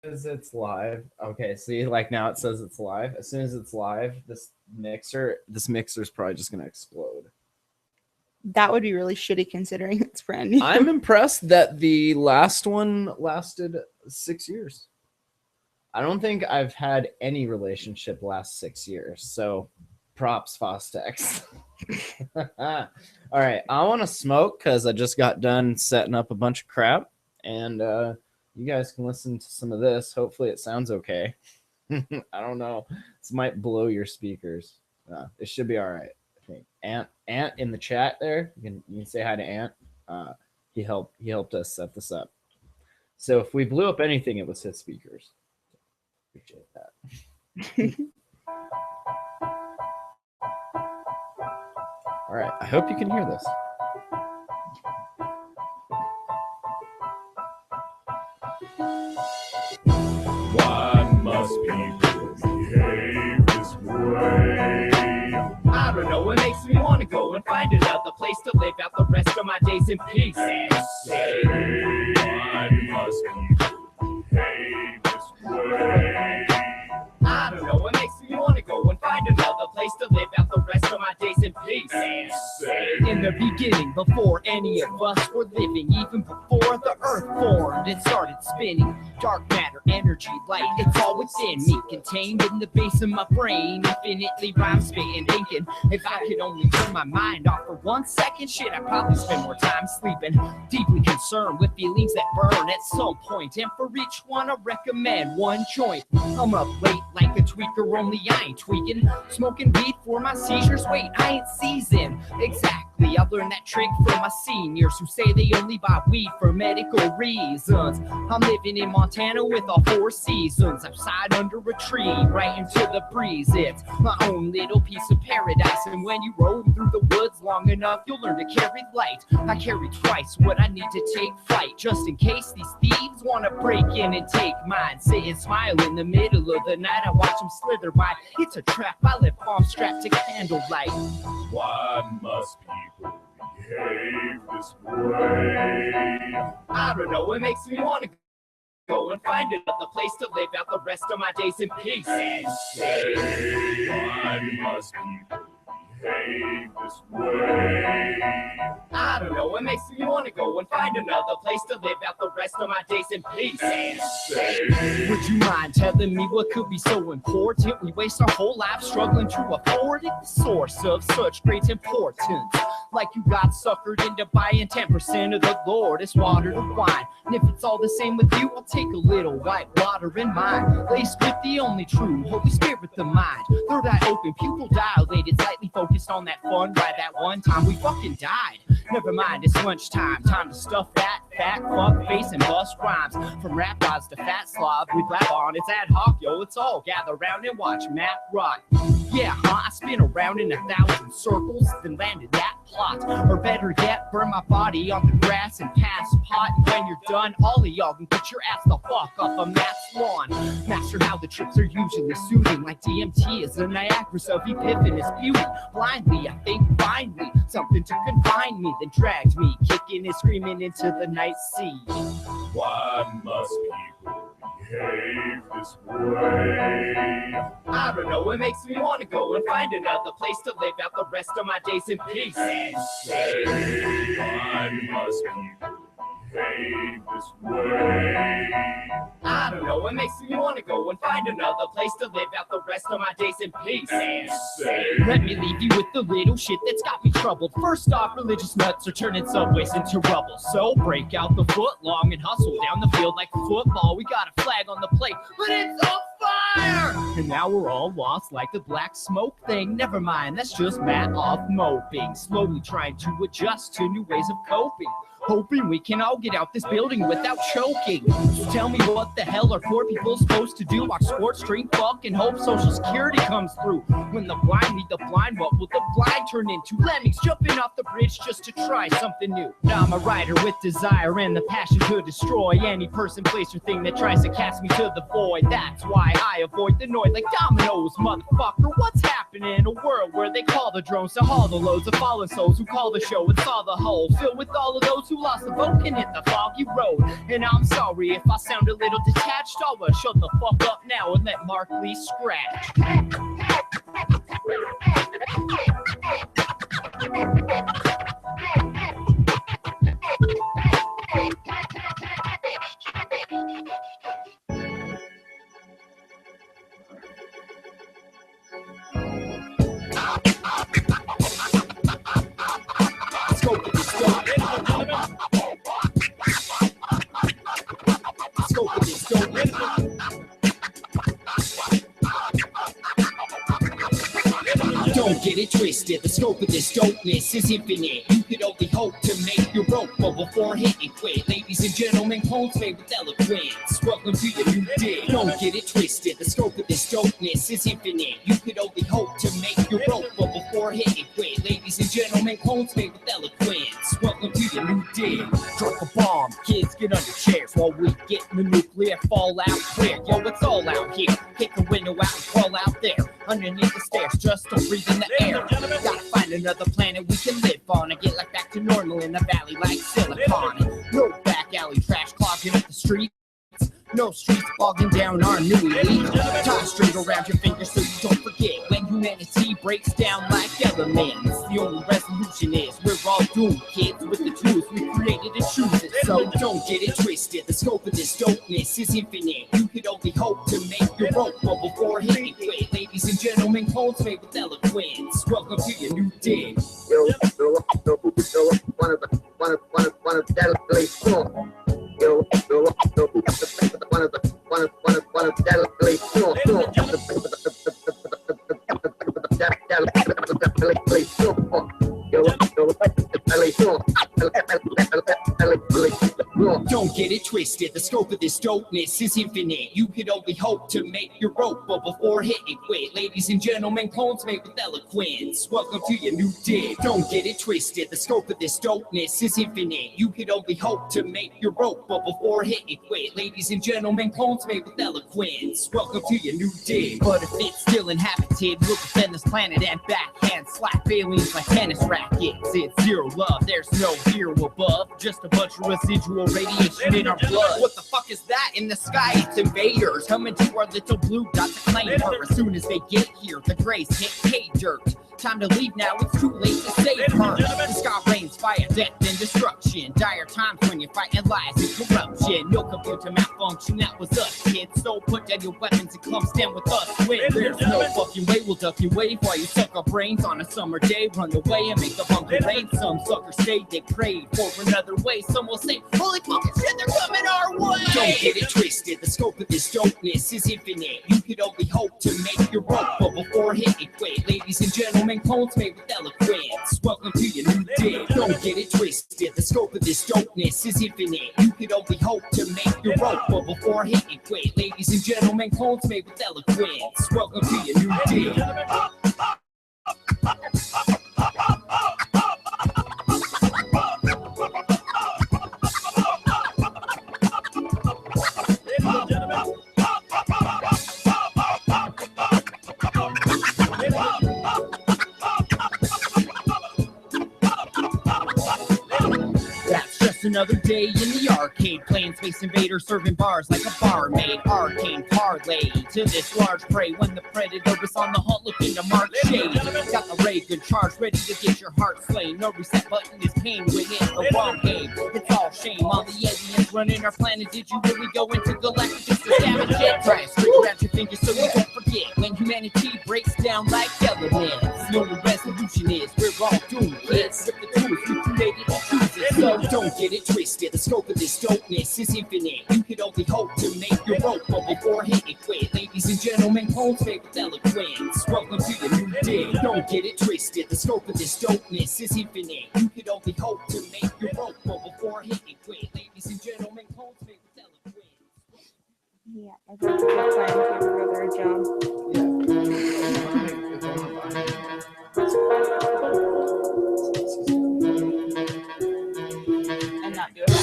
as it's live. Okay, see, like now it says it's live. As soon as it's live, this mixer's probably just gonna explode. That would be really shitty considering it's brand new. I'm impressed that the last one lasted 6 years. I don't think I've had any relationship last 6 years, so props, Fostex. All right, I want to smoke because I just got done setting up a bunch of crap, and you guys can listen to some of this. Hopefully it sounds okay. I don't know. This might blow your speakers. It should be all right, I think. Ant in the chat there. You can say hi to Ant. He helped us set this up. So if we blew up anything, it was his speakers. Appreciate that. All right, I hope you can hear this. Why must people behave this way? I don't know, it makes me want to go and find another place to live out the rest of my days in peace. Say, why must people behave this way? I don't know, it makes me want to go and find another place to live out the rest of my days in peace. In the beginning, before any of us were living, even before the earth formed, it started spinning. Dark matter, energy, light, it's all within me, contained in the base of my brain. Infinitely rhyme spitting, thinking, if I could only turn my mind off for 1 second, shit, I'd probably spend more time sleeping. Deeply concerned with feelings that burn at some point, and for each one I recommend one joint. I'm up late like a tweaker, only I ain't tweaking. Smoking weed for my seizures, wait, I ain't seasoned. Exactly, I learned that trick from my seniors who say they only buy weed for medical reasons. I'm living in Montana with all 4 seasons, outside under a tree, right into the breeze. It's my own little piece of paradise, and when you roll through the woods long enough, you'll learn to carry light. I carry twice what I need to take flight, just in case these thieves want to break in and take mine. Sit and smile in the middle of the night, I watch them slither by. It's a trap, I live palm strapped to candlelight. Why must people behave this way? I don't know, it makes me want to go and find another place to live out the rest of my days in peace. Say, why must people behave this way? I don't know, it makes me want to go and find another place to live out the rest of my days in peace. Say, would you mind telling me what could be so important? We waste our whole lives struggling to afford it. The source of such great importance, like you got suckered into buying 10% of the Lord's water to wine. And if it's all the same with you, I'll take a little white water in mine, laced with the only true Holy Spirit, the mind. Third eye open, pupil dilated, slightly focused on that fun ride. That one time we fucking died. Never mind, it's lunchtime, time to stuff that fat fuck face and bust rhymes. From rap gods to fat slob, we clap on, it's ad hoc, yo, let's all gather round and watch Matt rock. Yeah, I spin around in 1,000 circles, then landed that plot. Or better yet, burn my body on the grass and pass pot. And when you're done, all of y'all can get your ass the fuck off a Matt's lawn. Master how the trips are usually soothing, like DMT is the Niagara's of epiphanous beauty. Blindly, I think finally, something to confine me, then dragged me, kicking and screaming into the night sea. Why must people behave this way? I don't know, it makes me want to go and find another place to live out the rest of my days in peace. Say, why must people behave this way? I don't know, it makes me want to go and find another place to live out the rest of my days in peace. Let me leave you with the little shit that's got me troubled. First off, religious nuts are turning subways into rubble. So break out the foot long and hustle down the field like football. We got a flag on the plate, but it's on fire! And now we're all lost like the black smoke thing. Never mind, that's just Matt off moping, slowly trying to adjust to new ways of coping. Hoping we can all get out this building without choking. So tell me what the hell are poor people supposed to do? Watch sports, drink, fuck, and hope Social Security comes through. When the blind lead the blind, what will the blind turn into? Lemmings jumping off the bridge just to try something new. Now I'm a writer with desire and the passion to destroy any person, place, or thing that tries to cast me to the void. That's why I avoid the noise like dominoes, motherfucker. What's happening in a world where they call the drones to haul the loads of fallen souls who call the show and saw the hole filled with all of those who who lost the vote can hit the foggy road. And I'm sorry if I sound a little detached. I'll shut the fuck up now and let Mark Lee scratch. Scope of this dope. Scope of this dope. Don't get it twisted, the scope of this dopeness is infinite. You could only hope to make your rope, but before hitting quit. Ladies and gentlemen, clones made with eloquence. Welcome to your new day. Don't get it twisted, the scope of this dopeness is infinite. You could only hope to make your rope, but before hitting quit. Ladies and gentlemen, clones made with eloquence. Welcome to your new day. Drop a bomb, kids get under chairs while we get the nuclear fallout clear. Yo, it's all out here. Kick the window out and crawl out there. Underneath the stairs, just don't breathe in the air. Gotta find another planet we can live on and get like back to normal in the valley like Silicon. No back alley trash clogging up the streets. No streets bogging down our new elite. Tie a string around your finger so you don't forget when humanity breaks down like elements. The only resolution is we're all doomed, kids, with the tools we created and choose it. So don't get it twisted, the scope of this dopeness is infinite. You could only hope to make your rope, but before hitting quit. Ladies and gentlemen, clones made with eloquence. Welcome to your new day. Don't get it twisted, the scope of this dopeness is infinite. You could only hope to make your rope, but before hitting quit. Ladies and gentlemen, clones made with eloquence. Welcome to your new day. Don't get it twisted, the scope of this dopeness is infinite. You could only hope to make your rope, but before hitting quit. Ladies and gentlemen, clones made with eloquence. Welcome to your new day. But if it's still inhabited, we'll defend this planet and backhand slap aliens like tennis rackets. It's zero love, there's no hero above, just a bunch of residual radiation in our blood. What the fuck is that in the sky? It's invaders coming to our little blue dot to claim her. As soon as they get here, the grays hit pay dirt. Time to leave now, it's too late to save her. The sky rains fire, death, and destruction. Dire times when you're fighting lies and corruption. No computer malfunction, that was us, kids. So put down your weapons and come stand with us. When there's no fucking way, we'll duck your wave while you suck our brains on a summer day. Run away and make the bunker rain. Some suckers say they prayed for another way. Some will say, holy fucking shit, they're coming our way. Don't get it twisted, the scope of this dopeness is infinite. You could only hope to make your rope, but before hitting quit. Ladies and gentlemen, clones made with eloquence. Welcome to your new day. Don't get it twisted, the scope of this dopeness is infinite. You could only hope to make your rope, but before hitting quit. Ladies and gentlemen, clones made with eloquence. Welcome to your new day. Another day in the arcade, playing Space Invader, serving bars like a barmaid. Arcane parlay to this large prey. When the predator is on the hunt, looking to mark shade. Got the ray gun charge, ready to get your heart slain. No reset button is pain when in the wrong game. It's all shame on the aliens running our planet. Did you really go into galactic just to damage it? Try a string around your fingers so you don't forget. When humanity breaks down like elements, the only resolution is we're all doomed, kids. With the tools we created to choose it. So don't get it twisted, the scope of this dopeness is infinite. You could only hope to make your rope, but before hitting quit. Ladies and gentlemen, clones made with eloquence. Welcome to your new day. Don't get it twisted, the scope of this dopeness is infinite. You could only hope to make your rope, but before hitting quit. Ladies and gentlemen, clones made with eloquence. Yeah, I think it's a plan to give her a job. And not do it that.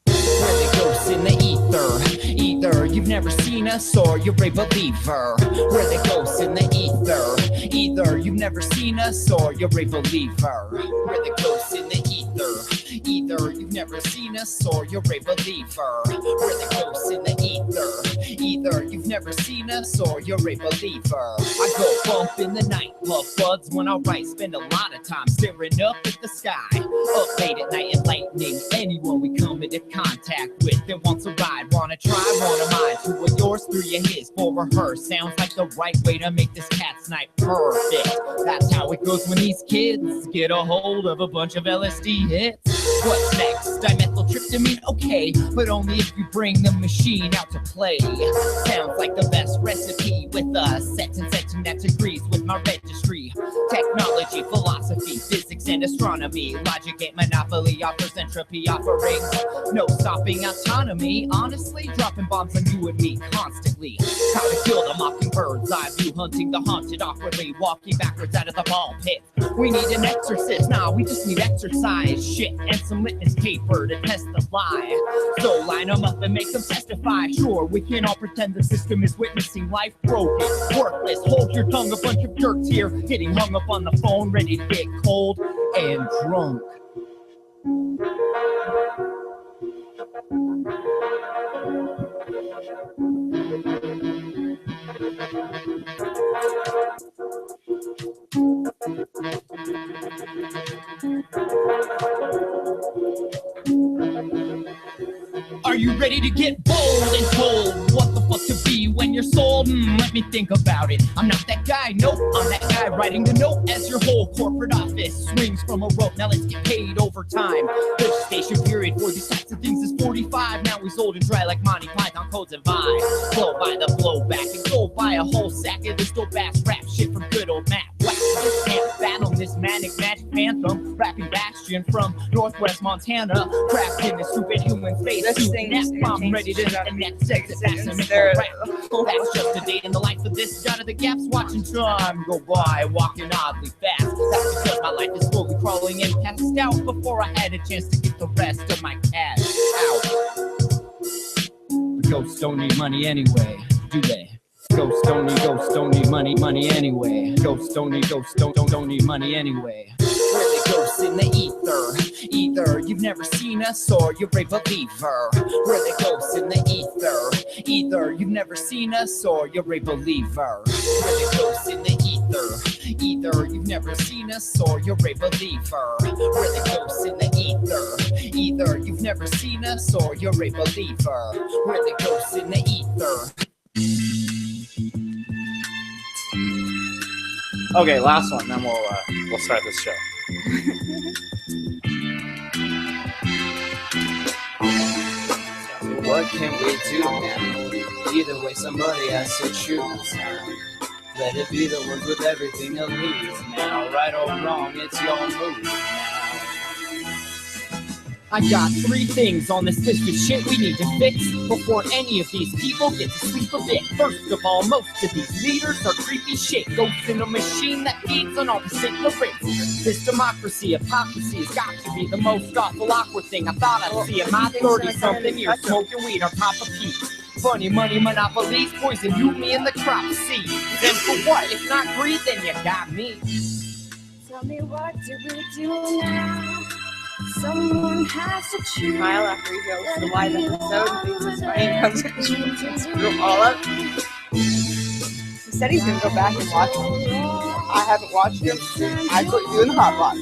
We're the ghosts in the ether. Either you've never seen us or you're a believer. We're the ghosts in the ether. Either you've never seen us or you're a believer. We're the ghosts in the ether. Either you've never seen us or you're a believer. We're the ghosts in the ether. Either you've never seen us or you're a believer. I go bump in the nightclub buds when I write. Spend a lot of time staring up at the sky. Up late at night enlightening anyone we come into contact with that wants a ride. Wanna try, wanna mind. 2 of yours, 3 of his, 4 of her. Sounds like the right way to make this cat's night perfect. That's how it goes when these kids get a hold of a bunch of LSD hits. What's next? Dimethyltryptamine? Okay, but only if you bring the machine out to play. Sounds like the best recipe with a setting that agrees with my registry. Technology, philosophy, physics, and astronomy. Logic ain't monopoly, offers entropy offerings. No stopping autonomy. Honestly, dropping bombs on you and me constantly. How to kill the mockingbird's eye view, hunting the haunted awkwardly, walking backwards out of the ball pit. We need an exorcist, nah, we just need exercise, shit, and some litmus paper to test the lie. So line them up and make them testify. Sure, we can all pretend the system is witnessing life broken, worthless. Hold your tongue, a bunch of jerks here, getting hung up on the phone, ready to get cold and drunk. Are you ready to get bold and told what the fuck to be when you're sold? Let me think about it. I'm not that guy, nope. I'm that guy writing the note as your whole corporate office swings from a rope. Now let's get paid over time. The gestation period for these types of things is 45. Now he's old and dry like Monty Python codes and vibes. Blow by the blowback and go buy a whole sack of this dope ass rap shit from good old Matt. Wax this can't battle this manic magic phantom, rapping bastion from Northwest Montana, trapped in this stupid human face. I'm ready to the next exit. That's just a day in the life of this guy of the gaps, watching time go by, walking oddly fast. That's because my life is slowly crawling and passed out before I had a chance to get the rest of my cash out. The ghosts don't need money anyway, do they? Ghosts don't need money anyway. Ghosts don't need money anyway. We're the ghosts in the ether. Either you've never seen us or you're a believer. We're the ghosts in the ether. Either you've never seen us or you're a believer. We're the ghosts in the ether. Either you've never seen us or you're a believer. We're the ghosts in the ether. Either you've never seen us or you're a believer. We're the ghosts in the ether. Okay, last one, then we'll start this show. What can we do now? Either way, somebody has to choose now. Let it be the ones with everything to lose now. Right or wrong, it's your move now. I got 3 things on this list of shit we need to fix before any of these people get to sleep a bit. First of all, most of these leaders are creepy shit. Ghosts in a machine that feeds on all the ignorance. This democracy, hypocrisy has got to be the most awful awkward thing I thought I'd see in my 30-something years smoking weed on top of peat. Funny money monopolies poison you, me, and the crop seed. Then for what? If not greed, then you got me. Tell me, what do we do now? Someone has to choose. Kyle, after he goes to the live episode, thinks his brain comes and screw all up. He said he's gonna go back and watch it. I haven't watched him. I put you in the hot box.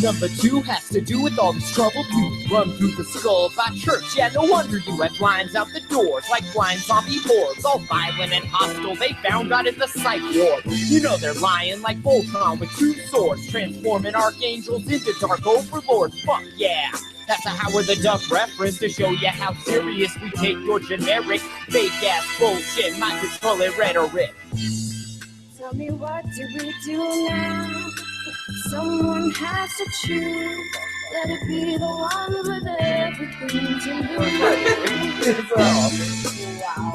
Number 2 has to do with all this troubled youth run through the skull by church. Yeah, no wonder you have lines out the doors like blind zombie hordes, all violent and hostile. They found God in the psych ward. You know they're lying like Voltron with 2 swords, transforming archangels into dark overlords. Fuck yeah! That's a Howard the Duck reference to show you how serious we take your generic, fake-ass bullshit, mind-controlling rhetoric. Tell me, what do we do now? Someone has to choose. Let it be the one with everything to lose. Wow.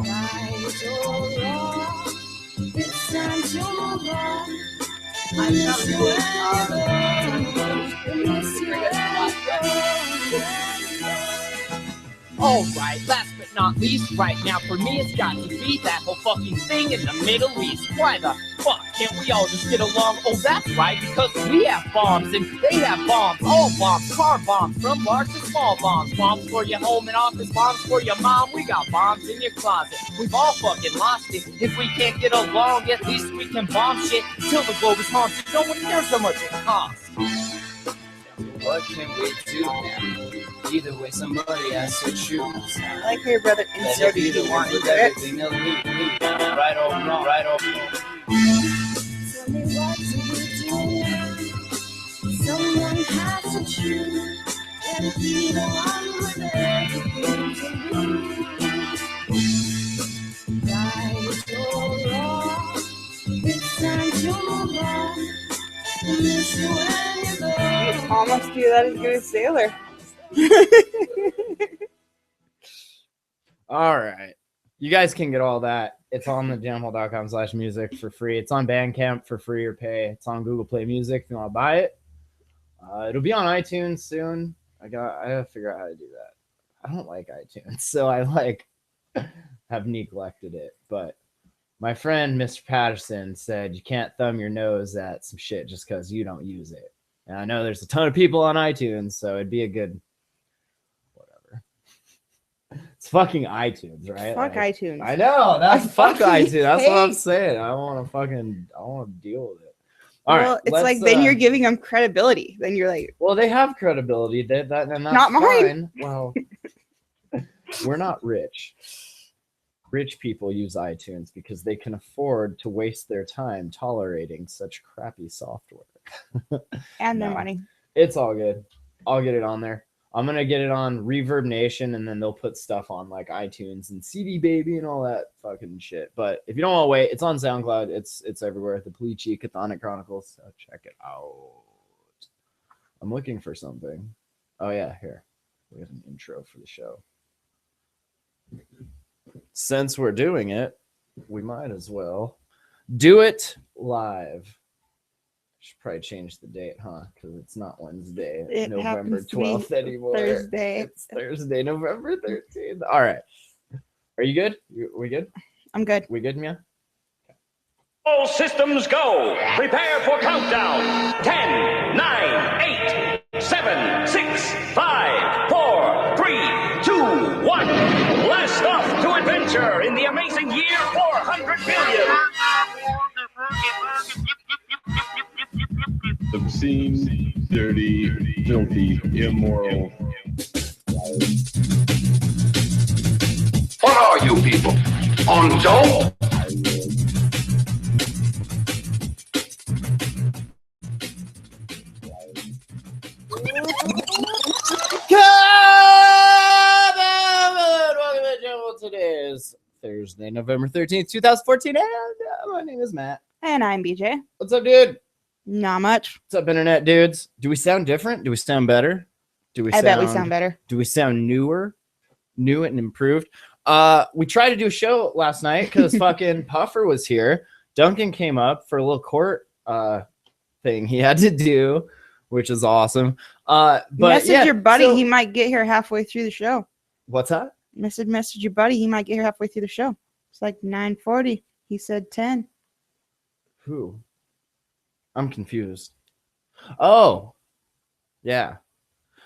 Right or wrong, it's time to move on. I miss you when you're gone. Alright, last but not least, right now for me it's got to be that whole fucking thing in the Middle East. Why the fuck can't we all just get along? Oh, that's right, because we have bombs and they have bombs. All bombs, car bombs, from large to small bombs. Bombs for your home and office, bombs for your mom. We got bombs in your closet. We've all fucking lost it. If we can't get along, at least we can bomb shit till the globe is haunted. No one cares how much it costs. What can we do now? Either way, somebody has to choose. I like how your brother inserted you want to do it. Everything elite, right or wrong, right or wrong. Tell me what do we do now? Someone has to choose. Let it be the one with everything to lose. Right or wrong, it's time to move on. Miss you when you go. Almost do that as good as Sailor. All right. You guys can get all that. It's on the jamhole.com/music for free. It's on Bandcamp for free or pay. It's on Google Play Music if you want to buy it. It'll be on iTunes soon. I gotta figure out how to do that. I don't like iTunes, so I have neglected it. But my friend Mr. Patterson said you can't thumb your nose at some shit just because you don't use it. And I know there's a ton of people on iTunes, so it'd be a good whatever. It's fucking iTunes, right? Fuck iTunes. I know, that's fuck fucking iTunes. That's what I'm hate- saying. I want to deal with it. All right, It's let's, like then you're giving them credibility. Then you're like, well, they have credibility. And that's Not mine. fine. Well, we're not rich. Rich people use iTunes because they can afford to waste their time tolerating such crappy software. and their No. money. It's all good. I'll get it on there. I'm gonna get it on Reverb Nation, and then they'll put stuff on like iTunes and CD Baby and all that fucking shit. But if you don't want to wait, it's on SoundCloud. It's everywhere. The Polici Chthonic Chronicles. So check it out. I'm looking for something. Oh yeah, here. We have an intro for the show. Since we're doing it, we might as well do it live. Should probably change the date, huh? Because it's not Wednesday, It November happens to be 12th anymore. Thursday. It's Thursday, November 13th. All right. Are you good? We good? I'm good. We good, Mia? All systems go. Prepare for countdown. 10, 9, 8, 7, 6, 5, 4, 3, 2, 1. Blast off to adventure in the amazing year 400 billion. Obscene, dirty, filthy, immoral. What are you people? On dope? Welcome to Jamhole. Today is Thursday, November 13th, 2014, and my name is Matt. And I'm BJ. What's up, dude? Not much. What's up, internet dudes? Do we sound different? Do we sound better? I bet we sound better. Do we sound new and improved? We tried to do a show last night because fucking Puffer was here. Duncan came up for a little court thing he had to do, which is awesome. But Message yeah, your buddy. so- He might get here halfway through the show. What's that? Message your buddy. He might get here halfway through the show. It's like 9:40. He said 10. Who? I'm confused. Oh, yeah.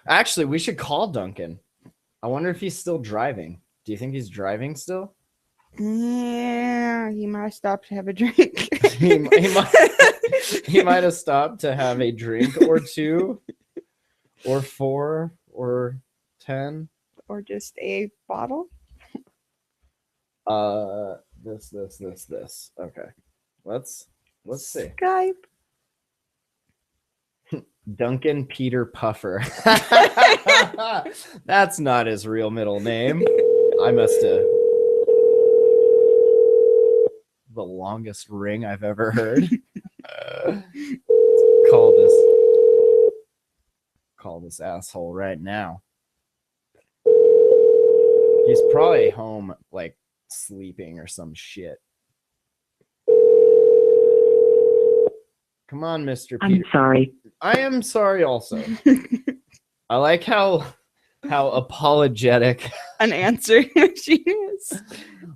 Actually, we should call Duncan. I wonder if he's still driving. Do you think he's driving still? Yeah, he might have stopped to have a drink. he might have stopped to have a drink or two, or 4, or 10. Or just a bottle. This. Okay. Let's see. Skype. Duncan Peter Puffer. That's not his real middle name. I must have the longest ring I've ever heard. Call this asshole right now. He's probably home, like sleeping or some shit. Come on, Mr. Peter. I'm sorry. I am sorry also. I like how how apologetic. An answering machine is.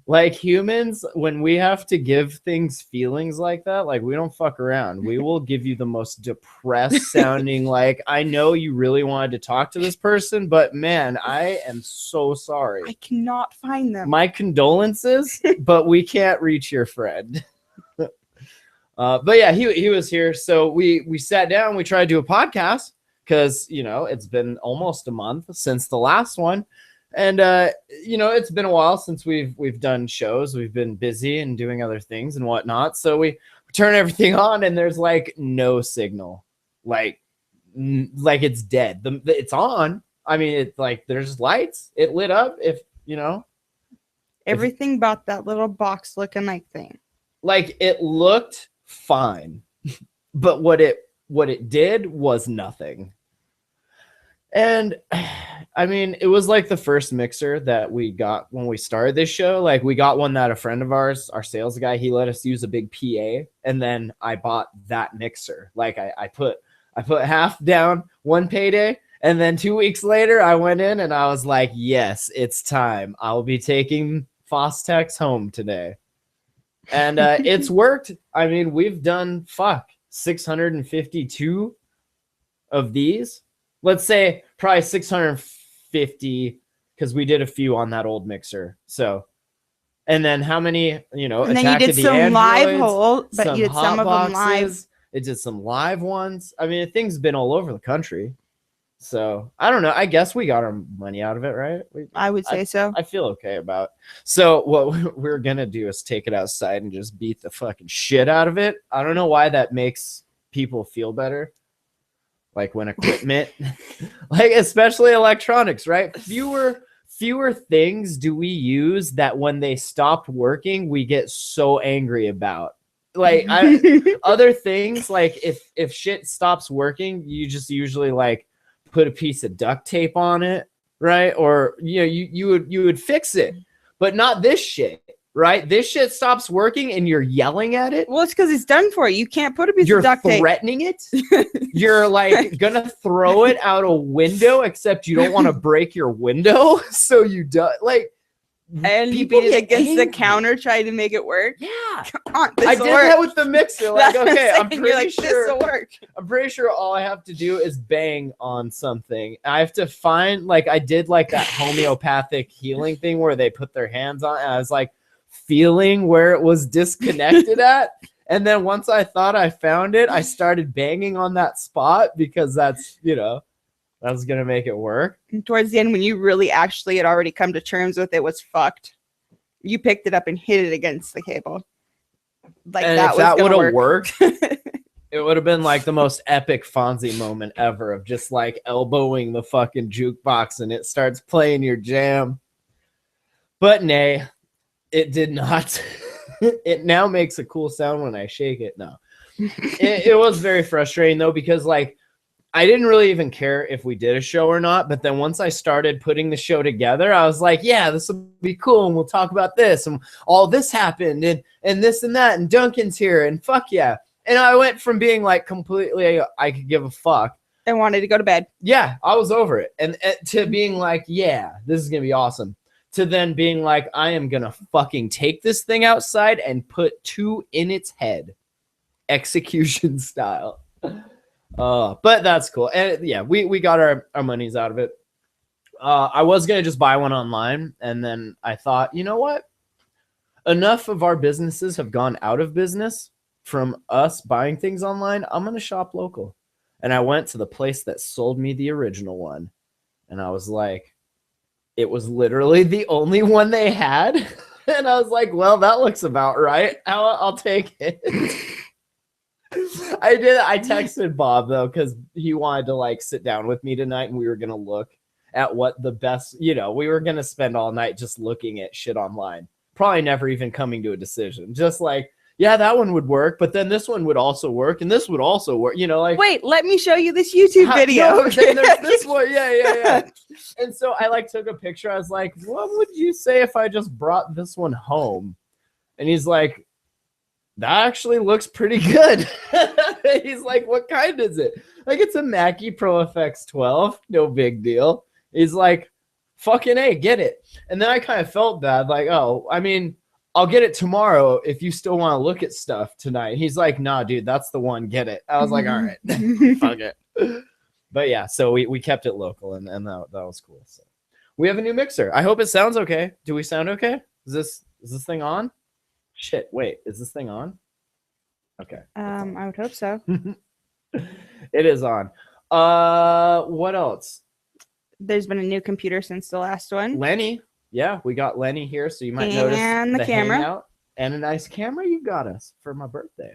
Like humans, when we have to give things feelings like that, like we don't fuck around. We will give you the most depressed sounding, like, I know you really wanted to talk to this person, but man, I am so sorry. I cannot find them. My condolences, but we can't reach your friend. But yeah, he was here. So we sat down, we tried to do a podcast because, you know, it's been almost a month since the last one. And, you know, it's been a while since we've done shows. We've been busy and doing other things and whatnot. So we turn everything on and there's like no signal, like it's dead. It's on. I mean, it's like there's lights. It lit up. If you know, Everything but that little box looking like thing. Like it looked fine, but what it did was nothing. And I mean, it was like the first mixer that we got when we started this show. Like we got one that a friend of ours, our sales guy, he let us use a big PA, and then I bought that mixer. Like I put half down one payday, and then 2 weeks later I went in and I was like, yes, it's time. I'll be taking Fostex home today. And it's worked. I mean, we've done 652 of these. Let's say probably 650 because we did a few on that old mixer. So, and then how many, you know, and then you did some live hole, but you did some of them live. It did some live ones. I mean, the thing's been all over the country. So I don't know. I guess we got our money out of it, right? I would say so. I feel okay about it. So what we're going to do is take it outside and just beat the fucking shit out of it. I don't know why that makes people feel better. Like when equipment, like especially electronics, right? Fewer things do we use that when they stop working, we get so angry about. Like other things, like if shit stops working, you just usually like put a piece of duct tape on it, right? Or you know, you would fix it, but not this shit. Right? This shit stops working and you're yelling at it. Well, it's because it's done for you. You can't put a piece of duct tape. You're threatening it. You're like gonna throw it out a window, except you don't want to break your window. So you do like, and you beat it against the counter trying to make it work. Yeah. Come on, I did that with the mixer. Like, okay, I'm you're pretty like, sure this will work. I'm pretty sure all I have to do is bang on something. I have to find, like, I did like that homeopathic healing thing where they put their hands on it, and I was like feeling where it was disconnected at. And then once I thought I found it, I started banging on that spot because that's, you know, that's going to make it work. And towards the end, when you really actually had already come to terms with it was fucked, you picked it up and hit it against the cable. Like, and that if that would have worked, it would have been like the most epic Fonzie moment ever of just like elbowing the fucking jukebox and it starts playing your jam. But nay, it did not. It now makes a cool sound when I shake it. No, it was very frustrating though, because like I didn't really even care if we did a show or not. But then once I started putting the show together, I was like, yeah, this will be cool. And we'll talk about this and all this happened and this and that. And Duncan's here and fuck yeah. And I went from being like completely, I could give a fuck. I wanted to go to bed. Yeah, I was over it. And to being like, yeah, this is going to be awesome. To then being like, I am going to fucking take this thing outside and put 2 in its head. Execution style. But that's cool. And yeah, we got our monies out of it. I was going to just buy one online. And then I thought, you know what? Enough of our businesses have gone out of business from us buying things online. I'm going to shop local. And I went to the place that sold me the original one. And I was like, it was literally the only one they had. And I was like, well, that looks about right. I'll take it. I texted Bob though, because he wanted to like sit down with me tonight and we were going to look at what the best, you know, we were going to spend all night just looking at shit online. Probably never even coming to a decision. Just like, yeah, that one would work, but then this one would also work, and this would also work. You know, like, wait, let me show you this YouTube video. No, then there's this one, yeah. And so I like took a picture. I was like, "What would you say if I just brought this one home?" And he's like, "That actually looks pretty good." He's like, "What kind is it?" Like, it's a Mackie Pro FX 12, no big deal. He's like, fucking A, get it. And then I kind of felt bad, like, oh, I mean, I'll get it tomorrow if you still want to look at stuff tonight. He's like, nah, dude, that's the one, get it. I was like, all right, fuck it. But yeah, so we kept it local, and that was cool. So we have a new mixer. I hope it sounds okay. Do we sound okay? Is this thing on? Shit, wait, is this thing on? Okay. I would hope so. It is on. What else? There's been a new computer since the last one. Lenny. Yeah, we got Lenny here, so you might notice the camera. hangout and a nice camera you got us for my birthday.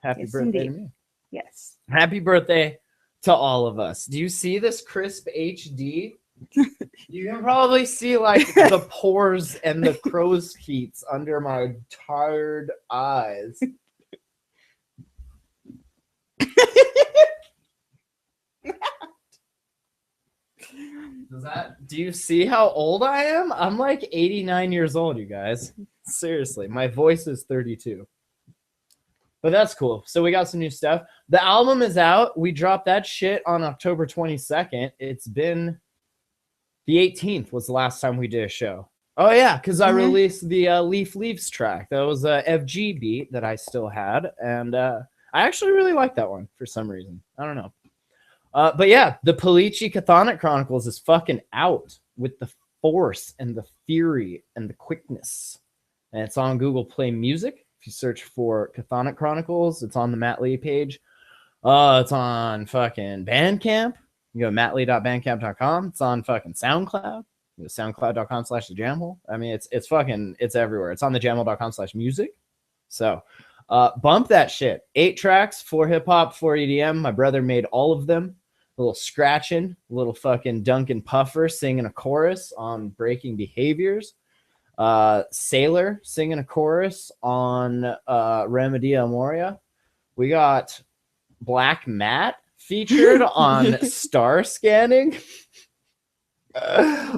Happy birthday to me. Yes. Happy birthday to all of us. Do you see this crisp HD? You can probably see like the pores and the crow's feet under my tired eyes. Do you see how old I am? I'm like 89 years old, you guys. Seriously, my voice is 32. But that's cool. So we got some new stuff. The album is out. We dropped that shit on October 22nd. It's been the 18th was the last time we did a show. Oh yeah, because I released the Leaf Leaves track. That was a FG beat that I still had, and I actually really like that one for some reason. I don't know. But yeah, the Polici Chthonic Chronicles is fucking out with the force and the fury and the quickness. And it's on Google Play Music. If you search for Chthonic Chronicles, it's on the Matt Lee page. It's on fucking Bandcamp. You go to mattlee.bandcamp.com. It's on fucking SoundCloud. You go to soundcloud.com/thejamhole. I mean, it's everywhere. It's on thejamhole.com/music. So bump that shit. 8 tracks, 4 hip-hop, 4 EDM. My brother made all of them. A little scratching, a little fucking Duncan Puffer singing a chorus on Breaking Behaviors. Sailor singing a chorus on Remedia Moria. We got Black Matt featured on Star Scanning,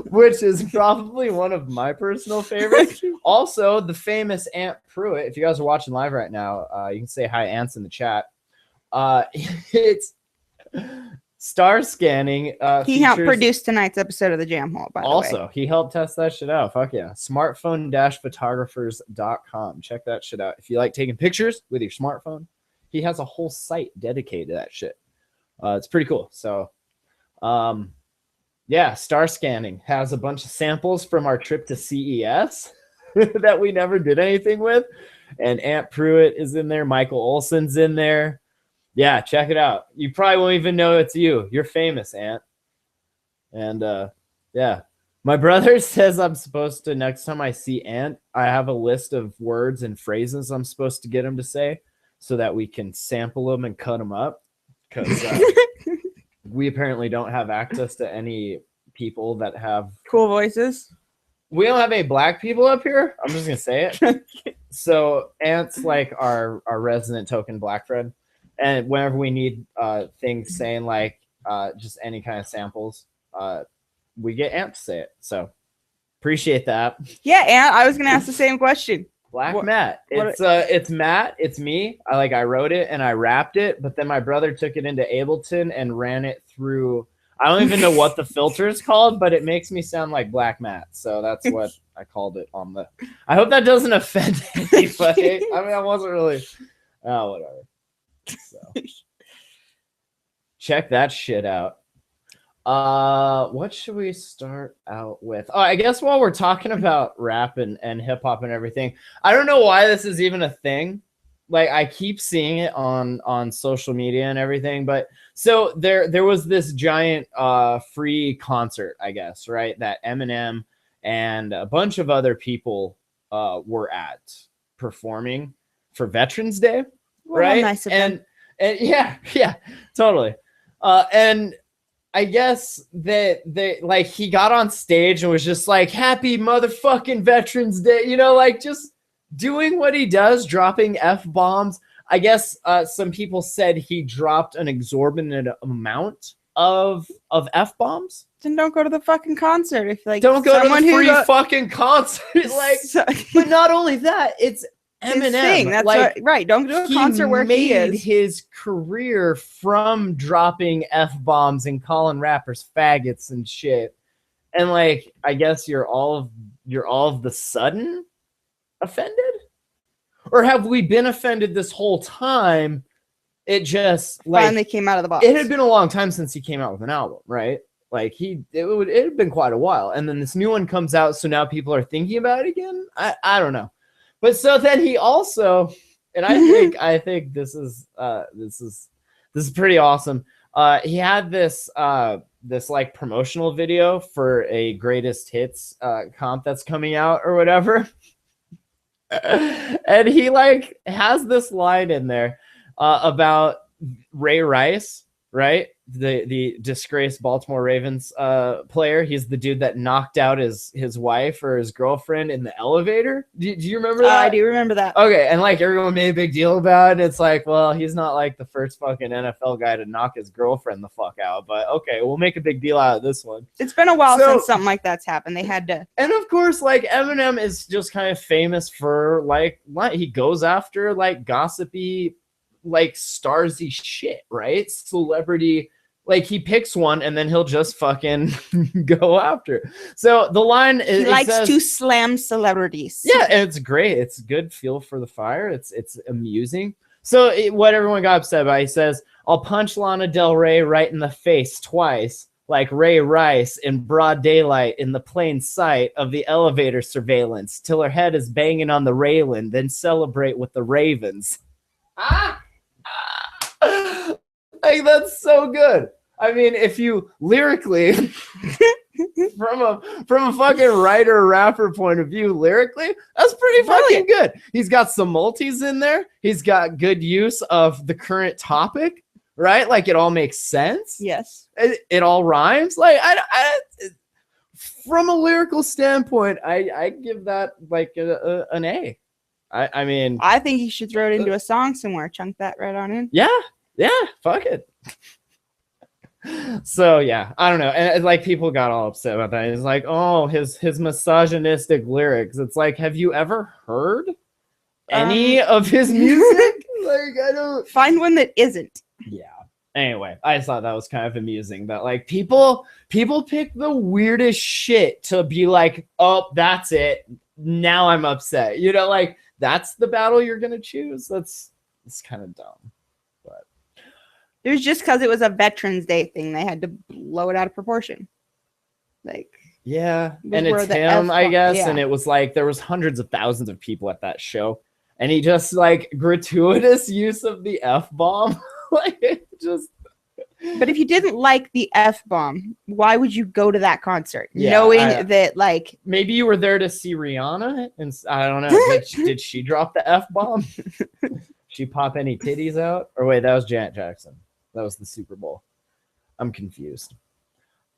which is probably one of my personal favorites. Also, the famous Ant Pruitt. If you guys are watching live right now, you can say hi, Ants, in the chat. It's Star Scanning. He helped produce tonight's episode of the Jamhole, by the way. Also, he helped test that shit out. Fuck yeah. Smartphone-photographers.com. Check that shit out. If you like taking pictures with your smartphone, he has a whole site dedicated to that shit. It's pretty cool. So, yeah, Star Scanning has a bunch of samples from our trip to CES that we never did anything with. And Ant Pruitt is in there. Michael Olson's in there. Yeah, check it out. You probably won't even know it's you. You're famous, Ant. And yeah, my brother says I'm supposed to, next time I see Ant, I have a list of words and phrases I'm supposed to get him to say so that we can sample them and cut them up. Because we apparently don't have access to any people that have cool voices. We don't have any black people up here. I'm just going to say it. So Ant's like our resident token black friend. And whenever we need things saying like just any kind of samples, we get Ant to say it. So appreciate that. Yeah, Ant, I was gonna ask the same question. Matt. It's Matt. It's me. I wrote it and I rapped it, but then my brother took it into Ableton and ran it through. I don't even know what the filter is called, but it makes me sound like Black Matt. So that's what I called it on the. I hope that doesn't offend anybody. I mean, I wasn't really. Oh, whatever. So check that shit out. What should we start out with? Oh, I guess while we're talking about rap and hip hop and everything, I don't know why this is even a thing. Like I keep seeing it on social media and everything, but so there was this giant free concert, I guess, right? That Eminem and a bunch of other people were at performing for Veterans Day. Right. Nice of and yeah, totally. And I guess that they like he got on stage and was just like, happy motherfucking Veterans Day, you know, like just doing what he does, dropping F-bombs. I guess some people said he dropped an exorbitant amount of F-bombs. Then don't go to the fucking concert. If like don't go to the free fucking concert. Like, but not only that, it's Eminem. That's like, right. Don't do a concert where he is. His career from dropping F-bombs and calling rappers faggots and shit and like I guess you're all of the sudden offended, or have we been offended this whole time? It just like Finally came out of the box. it had been a long time since he came out with an album, right? Like it had been quite a while, and then this new one comes out, so now people are thinking about it again. I don't know, but so then he also, and I think this is pretty awesome. He had this like promotional video for a greatest hits comp that's coming out or whatever, and he like has this line in there about Ray Rice, right? The disgraced Baltimore Ravens player. He's the dude that knocked out his wife or his girlfriend in the elevator. Do you remember that? I do remember that. Okay, and like everyone made a big deal about it. It's like, well, he's not like the first fucking NFL guy to knock his girlfriend the fuck out, but okay, we'll make a big deal out of this one. It's been a while since something like that's happened. They had to. And of course, like Eminem is just kind of famous for like he goes after like gossipy, like starsy shit, right? Celebrity, like he picks one and then he'll just fucking go after. So the line is, he likes to slam celebrities. Yeah, and it's great. It's good fuel for the fire. It's amusing. So what everyone got upset about, he says, "I'll punch Lana Del Rey right in the face twice, like Ray Rice in broad daylight in the plain sight of the elevator surveillance, till her head is banging on the railing, then celebrate with the Ravens." Like that's so good. I mean, if you lyrically from a fucking writer rapper point of view, lyrically, that's pretty fucking good. He's got some multis in there. He's got good use of the current topic, right? Like it all makes sense. Yes. It all rhymes. Like I from a lyrical standpoint, I give that like an A. I mean, I think you should throw it into a song somewhere. Chunk that right on in. Yeah, fuck it. So yeah, I don't know, and like people got all upset about that. It's like, oh, his misogynistic lyrics. It's like, have you ever heard any of his music? Like, I don't find one that isn't. Yeah. Anyway, I just thought that was kind of amusing that like people pick the weirdest shit to be like, oh, that's it. Now I'm upset. You know, like that's the battle you're gonna choose. It's kind of dumb. But it was just because it was a Veterans Day thing. They had to blow it out of proportion. Like, yeah, and it's him, I guess. Yeah. And it was like there was hundreds of thousands of people at that show, and he just like gratuitous use of the F-bomb. Like it just. But if you didn't like the F-bomb, why would you go to that concert? Yeah, knowing that, like... Maybe you were there to see Rihanna, and I don't know. Did she drop the F-bomb? She pop any titties out? Or wait, that was Janet Jackson. That was the Super Bowl. I'm confused.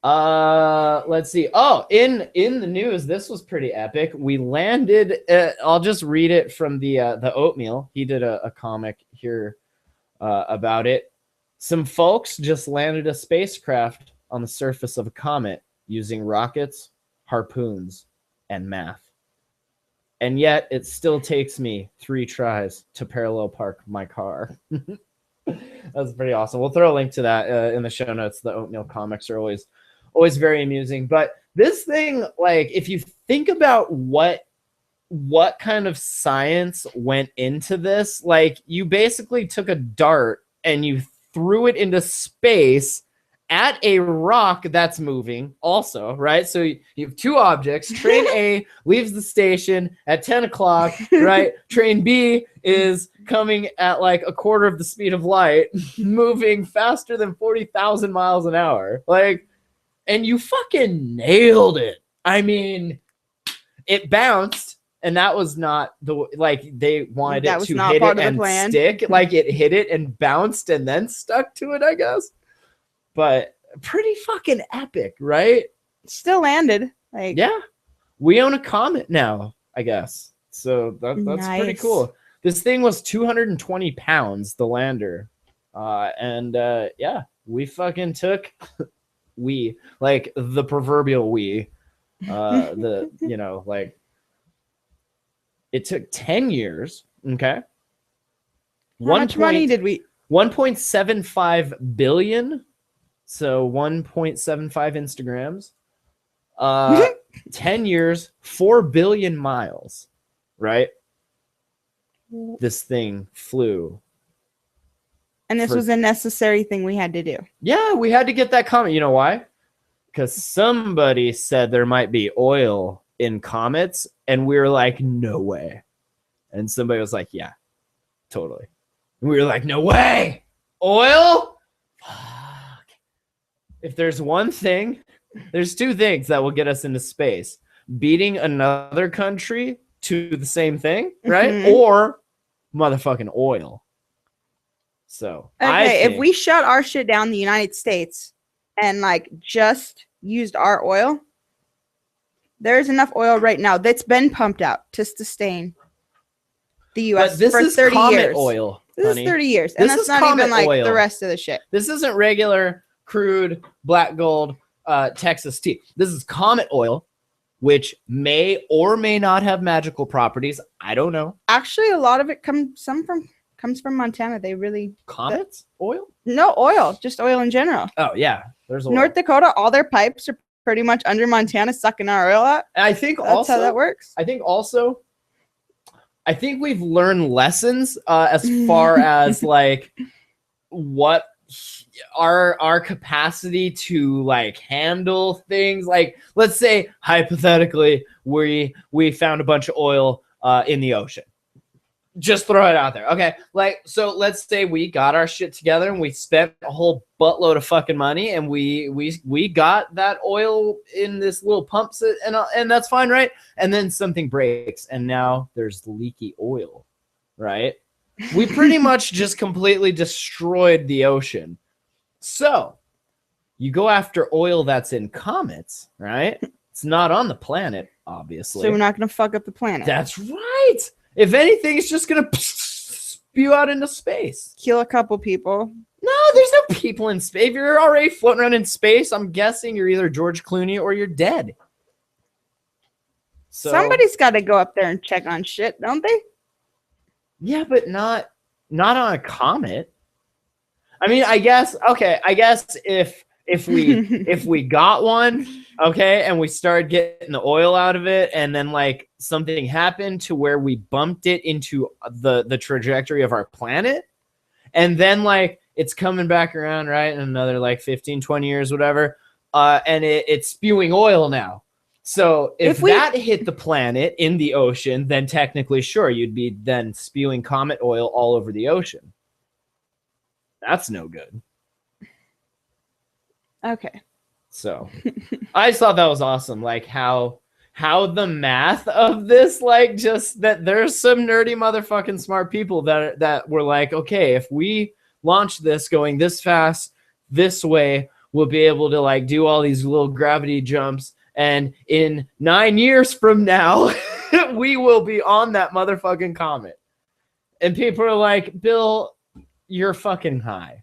Let's see. Oh, in the news, this was pretty epic. We landed... I'll just read it from the Oatmeal. He did a comic here about it. Some folks just landed a spacecraft on the surface of a comet using rockets, harpoons, and math. And yet it still takes me 3 tries to parallel park my car. That's pretty awesome. We'll throw a link to that in the show notes. The Oatmeal comics are always very amusing. But this thing, like, if you think about what kind of science went into this, like, you basically took a dart and you threw it into space at a rock that's moving also, right? So you have 2 objects. Train A leaves the station at 10 o'clock, right? Train B is coming at like a quarter of the speed of light, moving faster than 40,000 miles an hour. Like, and you fucking nailed it. I mean, it bounced. And that was not like they wanted it to hit it and stick. Like it hit it and bounced and then stuck to it, I guess. But pretty fucking epic, right? Still landed. Like, yeah, we own a comet now, I guess. So that's nice. Pretty cool. This thing was 220 pounds, the lander, and yeah, we fucking took like the proverbial the like. It took 10 years, okay? How much money did we... 1.75 billion, so 1.75 Instagrams. Uh, 10 years, 4 billion miles, right? This thing flew. And this was a necessary thing we had to do. Yeah, we had to get that comet. You know why? Because somebody said there might be oil in comets, and we were like, no way. And somebody was like, yeah, totally. And we were like, no way. Oil? Fuck. If there's one thing, there's two things that will get us into space. Beating another country to the same thing, right? Mhm. Or motherfucking oil. So okay, if we shut our shit down in the United States and like just used our oil, there's enough oil right now that's been pumped out to sustain the US but this for is 30 comet years. oil. This honey. is 30 years. And This that's is not comet even like oil. the rest of the shit. This isn't regular crude black gold Texas tea. This is comet oil, which may or may not have magical properties. I don't know. Actually, a lot of it comes from Montana. They really Comets oil? no oil, just oil in general. Oh yeah, there's oil. North Dakota, all their pipes are pretty much under Montana, sucking our oil out. And I think That's also how that works. I think we've learned lessons as far as like what our capacity to like handle things. Like, let's say hypothetically we found a bunch of oil in the ocean. Just throw it out there. Okay. Like, so let's say we got our shit together and we spent a whole buttload of fucking money and we got that oil in this little pump set and that's fine, right? And then something breaks and now there's leaky oil, right? We pretty much just completely destroyed the ocean. So you go after oil that's in comets, right? It's not on the planet, obviously. So we're not going to fuck up the planet. That's right. If anything, it's just gonna spew out into space. Kill a couple people. No, there's no people in space. If you're already floating around in space, I'm guessing you're either George Clooney or you're dead. So, Somebody's got to go up there and check on shit, don't they? yeah, but not on a comet. I mean, I guess if we got one, okay, and we started getting the oil out of it, and then like something happened to where we bumped it into the trajectory of our planet, and then like it's coming back around, right, in another like 15, 20 years, whatever, and it's spewing oil now. So if that hit the planet in the ocean, then technically, sure, you'd be then spewing comet oil all over the ocean. That's no good. Okay. So I just thought that was awesome. Like how the math of this, like just that there's some nerdy motherfucking smart people that were like, okay, if we launch this going this fast, this way, we'll be able to like do all these little gravity jumps. And in 9 years from now, we will be on that motherfucking comet. And people are like, Bill, you're fucking high.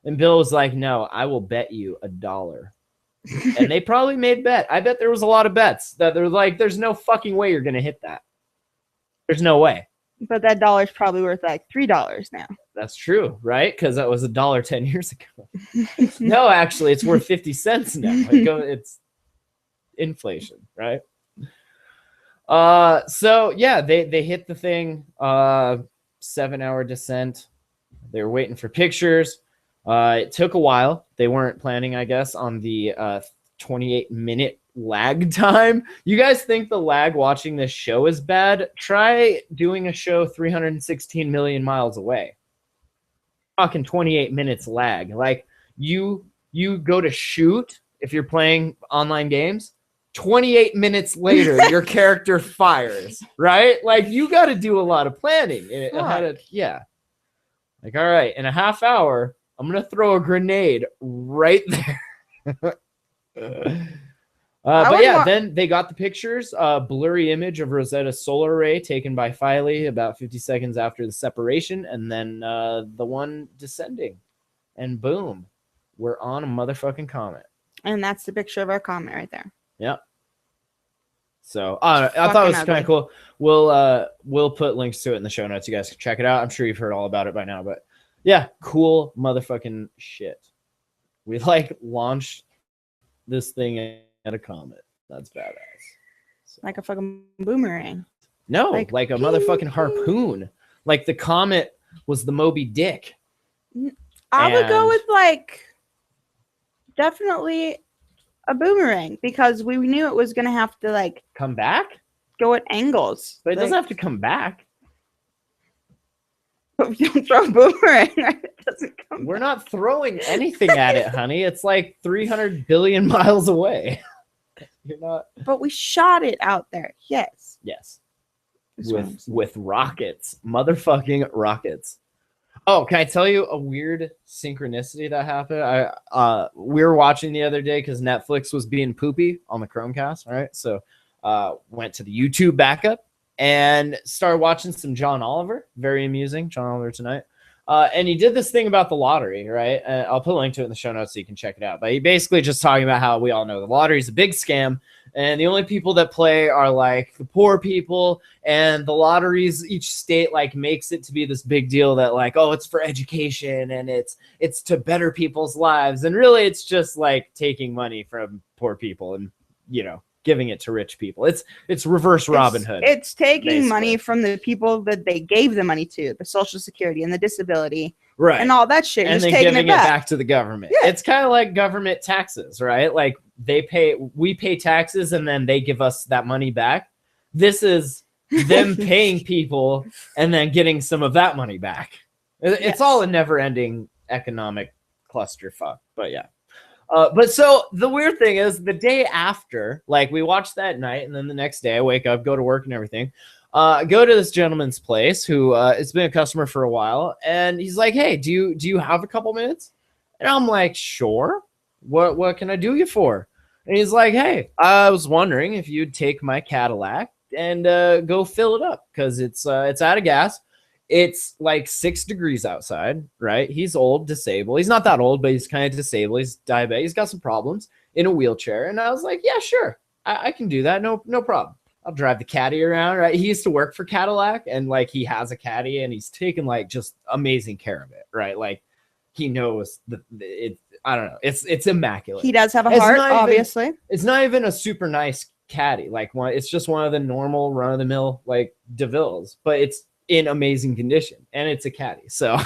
And Bill was like, no, I will bet you $1. And they probably made bet. I bet there was a lot of bets that they're like, there's no fucking way you're going to hit that. There's no way. But that dollar's probably worth like $3 now. That's true, right? Because that was $1 10 years ago. No, actually, it's worth 50 cents now. It's inflation, right? So yeah, they hit the thing. 7-hour descent. They were waiting for pictures. It took a while. They weren't planning, I guess, on the 28-minute lag time. You guys think the lag watching this show is bad? Try doing a show 316 million miles away. Talking 28 minutes lag. Like you go to shoot if you're playing online games. 28 minutes later, your character fires, right? Like you got to do a lot of planning. Yeah. Like, all right, in a half hour, I'm going to throw a grenade right there. But yeah, then they got the pictures. Blurry image of Rosetta's solar array taken by Filey about 50 seconds after the separation. And then the one descending. And boom, we're on a motherfucking comet. And that's the picture of our comet right there. Yep. So I thought it was kind of cool. We'll put links to it in the show notes. You guys can check it out. I'm sure you've heard all about it by now, but yeah, cool motherfucking shit. We like launched this thing at a comet. That's badass. Like a fucking boomerang. No, like a motherfucking harpoon. Like the comet was the Moby Dick. I would go And- with like definitely a boomerang because we knew it was gonna have to like Come back? go at angles. But it like, doesn't have to come back. If you don't throw a boomerang, it doesn't come. We're not throwing anything at it, honey. It's like 300 billion miles away. You're not. But we shot it out there. Yes. Yes. That's what I'm saying. With rockets. Motherfucking rockets. Oh, can I tell you a weird synchronicity that happened? We were watching the other day because Netflix was being poopy on the Chromecast. All right. So went to the YouTube backup and started watching some John Oliver. Very amusing. John Oliver Tonight. And he did this thing about the lottery, right? I'll put a link to it in the show notes so you can check it out. But he basically just talking about how we all know the lottery is a big scam. And the only people that play are like the poor people, and the lotteries, each state like makes it to be this big deal that like, oh, it's for education and it's to better people's lives. And really it's just like taking money from poor people and, you know, giving it to rich people. It's reverse Robin Hood. It's taking basically. money from the people that they gave the money to, the Social Security and the disability Right. and all that shit. And just then taking giving it back. to the government. Yeah. It's kind of like government taxes, right? Like we pay taxes and then they give us that money back. This is them paying people and then getting some of that money back. It's Yes. all a never-ending economic clusterfuck. But yeah. But so the weird thing is the day after, like we watched that night, and then the next day I wake up, go to work and everything. Go to this gentleman's place who has been a customer for a while, and he's like, "Hey, do you have a couple minutes?" And I'm like, "Sure. What can I do you for?" And he's like, "Hey, I was wondering if you'd take my Cadillac and go fill it up because it's out of gas. It's like 6 degrees outside, right? He's old, disabled. He's not that old, but he's kind of disabled. He's diabetic. He's got some problems in a wheelchair." And I was like, "Yeah, sure. I can do that. No problem. I'll drive the caddy around," right? He used to work for Cadillac, and like he has a caddy, and he's taken like just amazing care of it, right? Like he knows it. I don't know. It's immaculate. He does have a It's heart, not even- obviously. It's not even a super nice caddy. Like it's just one of the normal run of the mill like DeVille's, but it's in amazing condition, and it's a caddy. So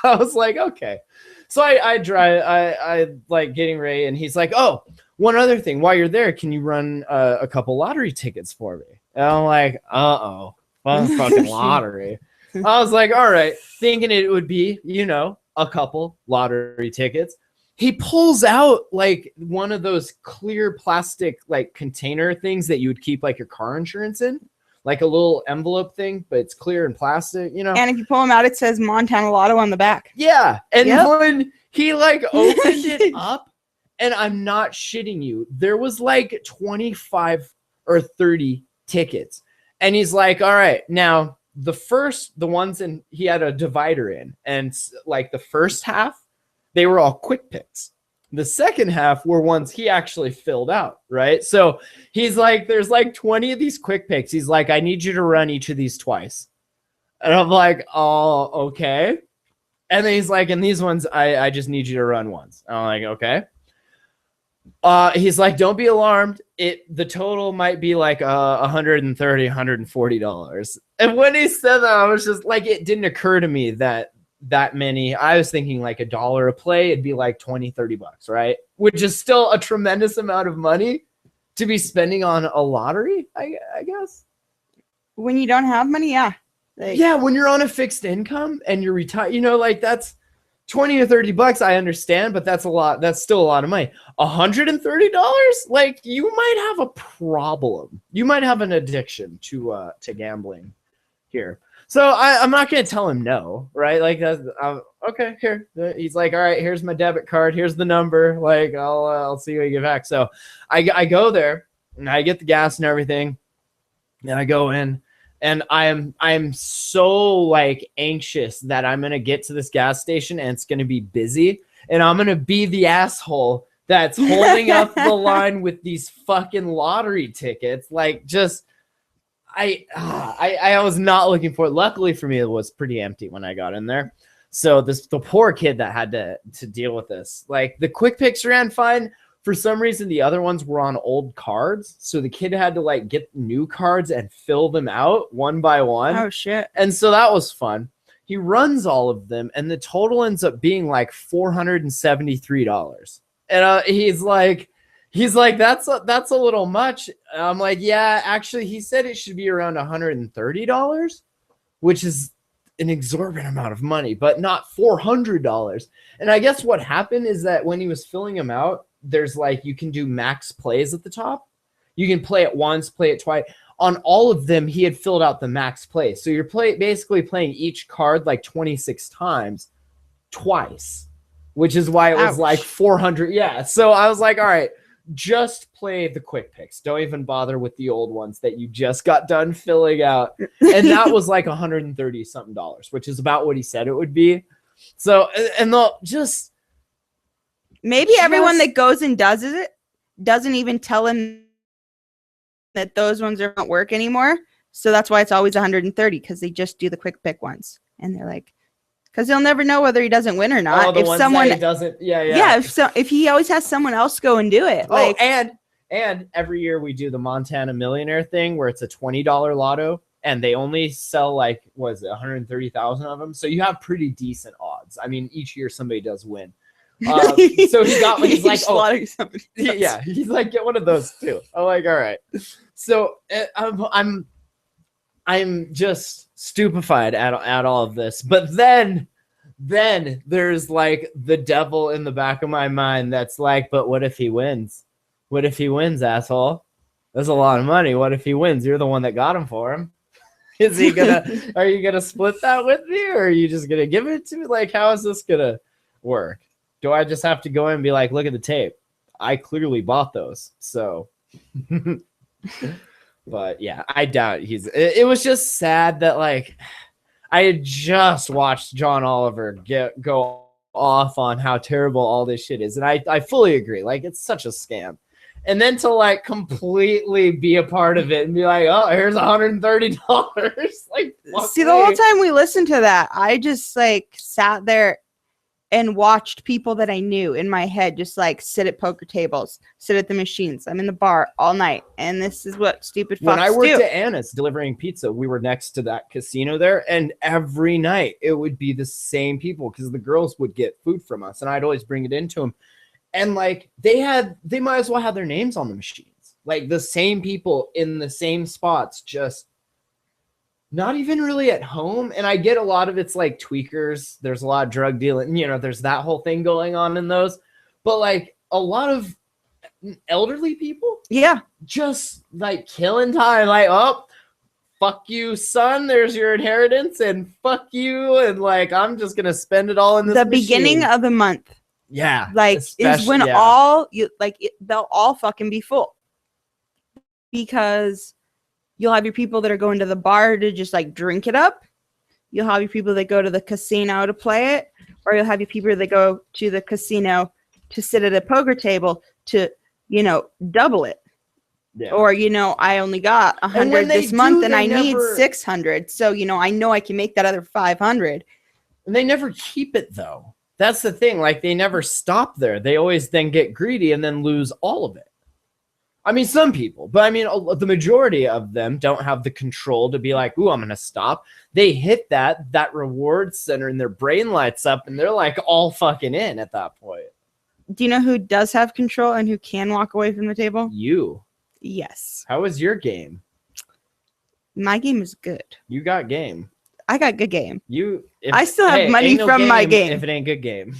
I was like, okay. So I drive. I like getting ready, and he's like, "Oh, one other thing. While you're there, can you run a couple lottery tickets for me?" And I'm like, fucking lottery. I was like, all right, thinking it would be, you know, a couple lottery tickets. He pulls out like one of those clear plastic like container things that you would keep like your car insurance in, like a little envelope thing, but it's clear and plastic, you know? And if you pull them out, it says Montana Lotto on the back. Yeah. And Yep. when he like opened it up, and I'm not shitting you, there was like 25 or 30 tickets. And he's like, all right, now the ones in, he had a divider in, and like the first half, they were all quick picks. The second half were ones he actually filled out, right? So he's like, there's like 20 of these quick picks. He's like, I need you to run each of these twice. And I'm like, oh, okay. And then he's like, and these ones, I just need you to run once. And I'm like, okay. He's like, don't be alarmed. The total might be like $130, $140. And when he said that, I was just like, it didn't occur to me that many. I was thinking like $1 a play, it'd be like $20-$30, right? Which is still a tremendous amount of money to be spending on a lottery, I guess. When you don't have money, yeah. Like, Yeah, when you're on a fixed income and you're retired, you know, like that's $20 or $30. I understand, but that's a lot. That's still a lot of money. $130, like you might have a problem. You might have an addiction to gambling here. So I'm not gonna tell him no, right? Like that's okay. Here, he's like, all right, here's my debit card. Here's the number. Like I'll see what you get back. So I go there and I get the gas and everything, and I go in. And I'm so like anxious that I'm gonna get to this gas station and it's gonna be busy, and I'm gonna be the asshole that's holding up the line with these fucking lottery tickets. Like, just I was not looking for it. Luckily for me, it was pretty empty when I got in there. So the poor kid that had to deal with this. Like the quick picks ran fine. For some reason, the other ones were on old cards. So the kid had to like get new cards and fill them out one by one. Oh shit. And so that was fun. He runs all of them, and the total ends up being like $473. And he's like, that's a little much. And I'm like, yeah, actually, he said it should be around $130, which is an exorbitant amount of money, but not $400. And I guess what happened is that when he was filling them out, there's like, you can do max plays at the top. You can play it once, play it twice. On all of them, he had filled out the max play. So you're basically playing each card like 26 times twice, which is why it was like 400. Yeah. So I was like, all right, just play the quick picks. Don't even bother with the old ones that you just got done filling out. And that was like $130 something, which is about what he said it would be. So, and they'll just. Maybe everyone that goes and does it doesn't even tell him that those ones don't work anymore. So that's why it's always 130, because they just do the quick pick ones. And they're like, because he'll never know whether he doesn't win or not. If someone doesn't, if he always has someone else go and do it. Like, and every year we do the Montana Millionaire thing where it's a $20 lotto, and they only sell like 130,000 of them. So you have pretty decent odds. I mean, each year somebody does win. So he's like, yeah, he's like, get one of those too. I'm like, all right. So I'm just stupefied at all of this. But then there's like the devil in the back of my mind that's like, but what if he wins? What if he wins, asshole? That's a lot of money. What if he wins? You're the one that got him for him. Are you gonna split that with me, or are you just gonna give it to me? Like, how is this gonna work? Do I just have to go in and be like, look at the tape? I clearly bought those. So, but yeah, I doubt it was just sad that like I had just watched John Oliver go off on how terrible all this shit is. And I fully agree. Like, it's such a scam. And then to like completely be a part of it and be like, oh, here's $130. Like, see, the whole time we listened to that, I just like sat there and watched people that I knew in my head just like sit at poker tables, sit at the machines. I'm in the bar all night, and this is what stupid fucks do. When I worked at Anna's delivering pizza, we were next to that casino there, and every night it would be the same people because the girls would get food from us, and I'd always bring it into them. And like they might as well have their names on the machines, like the same people in the same spots, just not even really at home. And I get a lot of it's like tweakers. There's a lot of drug dealing, there's that whole thing going on in those. But like a lot of elderly people, just like killing time. Like, oh, fuck you, son. There's your inheritance, and fuck you. And like, I'm just gonna spend it all in this beginning of the month. Yeah, like is when they'll all fucking be full, because you'll have your people that are going to the bar to just like drink it up. You'll have your people that go to the casino to play it, or you'll have your people that go to the casino to sit at a poker table to, double it. Yeah. Or, I only got 100 this month and I need 600. So, I know I can make that other 500. And they never keep it though. That's the thing. Like, they never stop there. They always then get greedy and then lose all of it. I mean, some people, but I mean, the majority of them don't have the control to be like, ooh, I'm going to stop. They hit that reward center and their brain lights up and they're like all fucking in at that point. Do you know who does have control and who can walk away from the table? You. Yes. How was your game? My game is good. You got game. I got good game. I still have money from my game. If it ain't good game.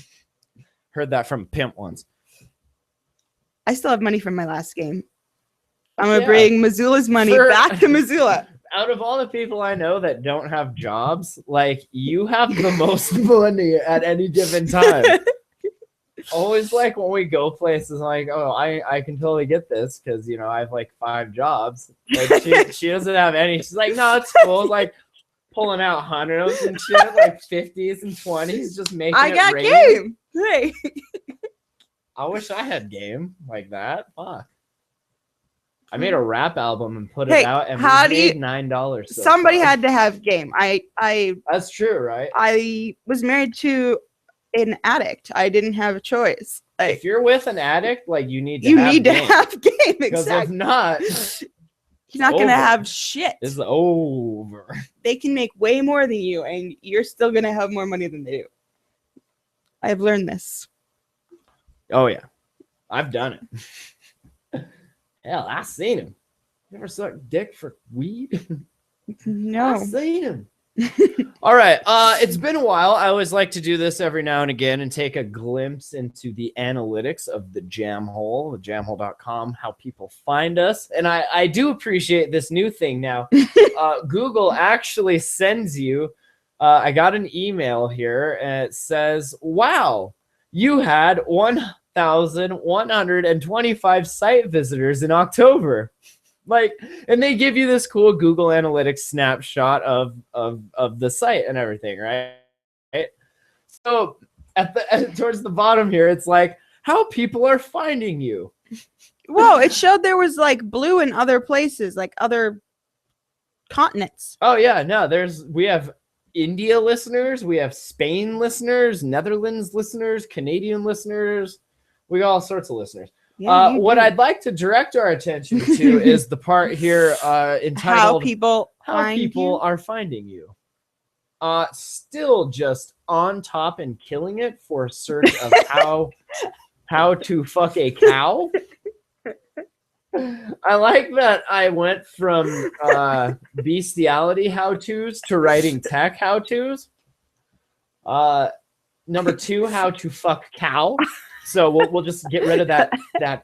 Heard that from a pimp once. I still have money from my last game. I'm going to bring Missoula's money back to Missoula. Out of all the people I know that don't have jobs, like, you have the most money at any given time. Always like when we go places, like, oh, I can totally get this because, I have like 5 jobs. Like, she doesn't have any. She's like, no, it's cool. Like, pulling out hundreds and shit, like 50s and 20s, just making it got rain. Game. Hey. I wish I had game like that. Fuck. I made a rap album and put it out, and we made $9. Somebody had to have game. That's true, right? I was married to an addict. I didn't have a choice. Like, if you're with an addict, like you need to you have need to game. have game. Because if Exactly. not, He's not gonna over. have shit. it's over. They can make way more than you, and you're still gonna have more money than they do. I've learned this. Oh yeah, I've done it. Hell, I seen him. Never sucked dick for weed. No. I seen him. All right. It's been a while. I always like to do this every now and again and take a glimpse into the analytics of the Jamhole, jamhole.com, how people find us. And I do appreciate this new thing now. Google actually sends you, I got an email here and it says, wow, you had 1,125 site visitors in October. Like, and they give you this cool Google Analytics snapshot of the site and everything, right? So towards the bottom here, it's like how people are finding you. Whoa, it showed there was like blue in other places, like other continents. Oh yeah, no, we have India listeners, we have Spain listeners, Netherlands listeners, Canadian listeners, we got all sorts of listeners. Yeah, What I'd like to direct our attention to is the part here entitled how people are finding you. Still just on top and killing it for a search of how to fuck a cow. I like that I went from bestiality how-tos to writing tech how-tos. Number 2, how to fuck cow. So we'll just get rid of that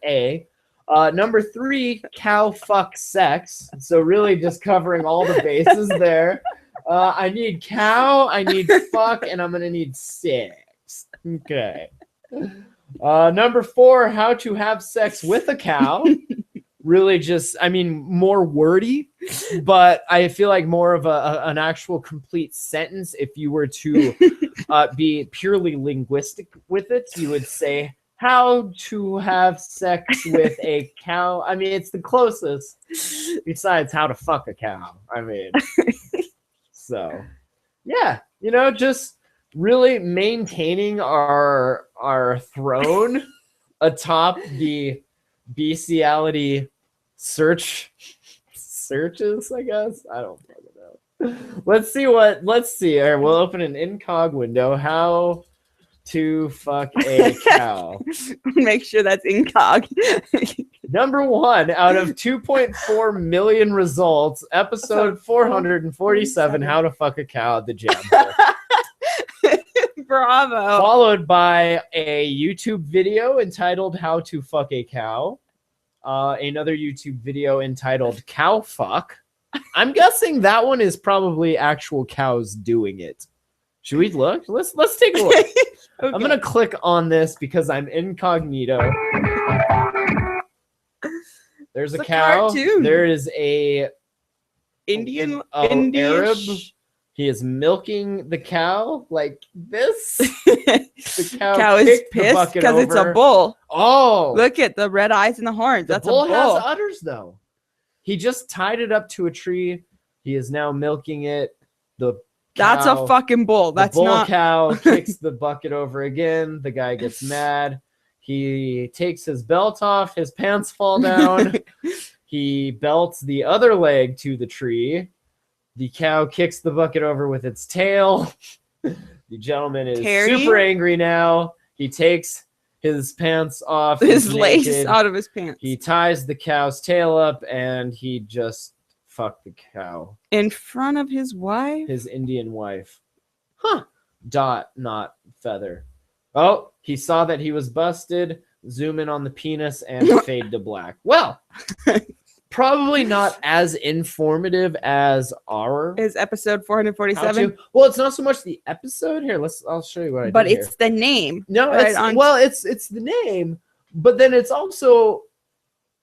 A. Number 3, cow fuck sex. So really just covering all the bases there. I need cow, I need fuck, and I'm gonna need sex. Okay. Number 4, how to have sex with a cow. Really just, I mean, more wordy, but I feel like more of an actual complete sentence. If you were to be purely linguistic with it, you would say how to have sex with a cow. I mean, it's the closest besides how to fuck a cow. I mean, so yeah, just really maintaining our throne atop the bestiality searches, I guess. I don't fucking know. Let's see. All right, we'll open an incog window. How to fuck a cow. Make sure that's incog. Number 1 out of 2.4 million results, episode 447, how to fuck a cow at the Jamhole. Bravo. Followed by a YouTube video entitled How to Fuck a Cow. Another YouTube video entitled Cow Fuck. I'm guessing that one is probably actual cows doing it. Should we look? Let's take a look. Okay. I'm gonna click on this because I'm incognito. There's a cow. Cartoon. There is a Indian Arab. He is milking the cow like this. The cow is pissed because it's a bull. Oh, look at the red eyes and the horns. That's a bull. Has udders though. He just tied it up to a tree. He is now milking it. That's a fucking bull. That's the bull not. Cow kicks the bucket over again. The guy gets mad. He takes his belt off. His pants fall down. He belts the other leg to the tree. The cow kicks the bucket over with its tail. The gentleman is super angry now. He takes his pants off. His lace out of his pants. He ties the cow's tail up and he just fucked the cow. In front of his wife? His Indian wife. Huh. Dot, not feather. Oh, he saw that he was busted. Zoom in on the penis and fade to black. Well, probably not as informative as is episode 447. Well, it's not so much the episode here. I'll show you what I did. But it's the name. No, it's the name, but then it's also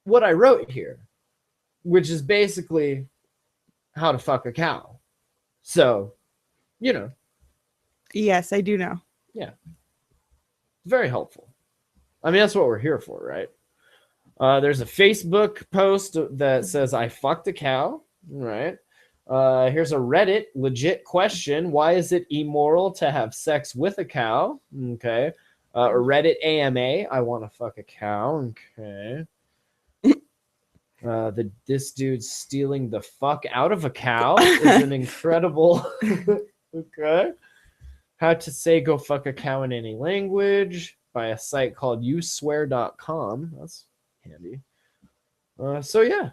what I wrote here, which is basically how to fuck a cow. So, Yes, I do know. Yeah. Very helpful. I mean, that's what we're here for, right? There's a Facebook post that says, I fucked a cow. Right. Here's a Reddit legit question. Why is it immoral to have sex with a cow? Okay. Reddit AMA, I want to fuck a cow. Okay. This dude's stealing the fuck out of a cow is an incredible. Okay. How to say go fuck a cow in any language by a site called youswear.com. That's handy. So yeah,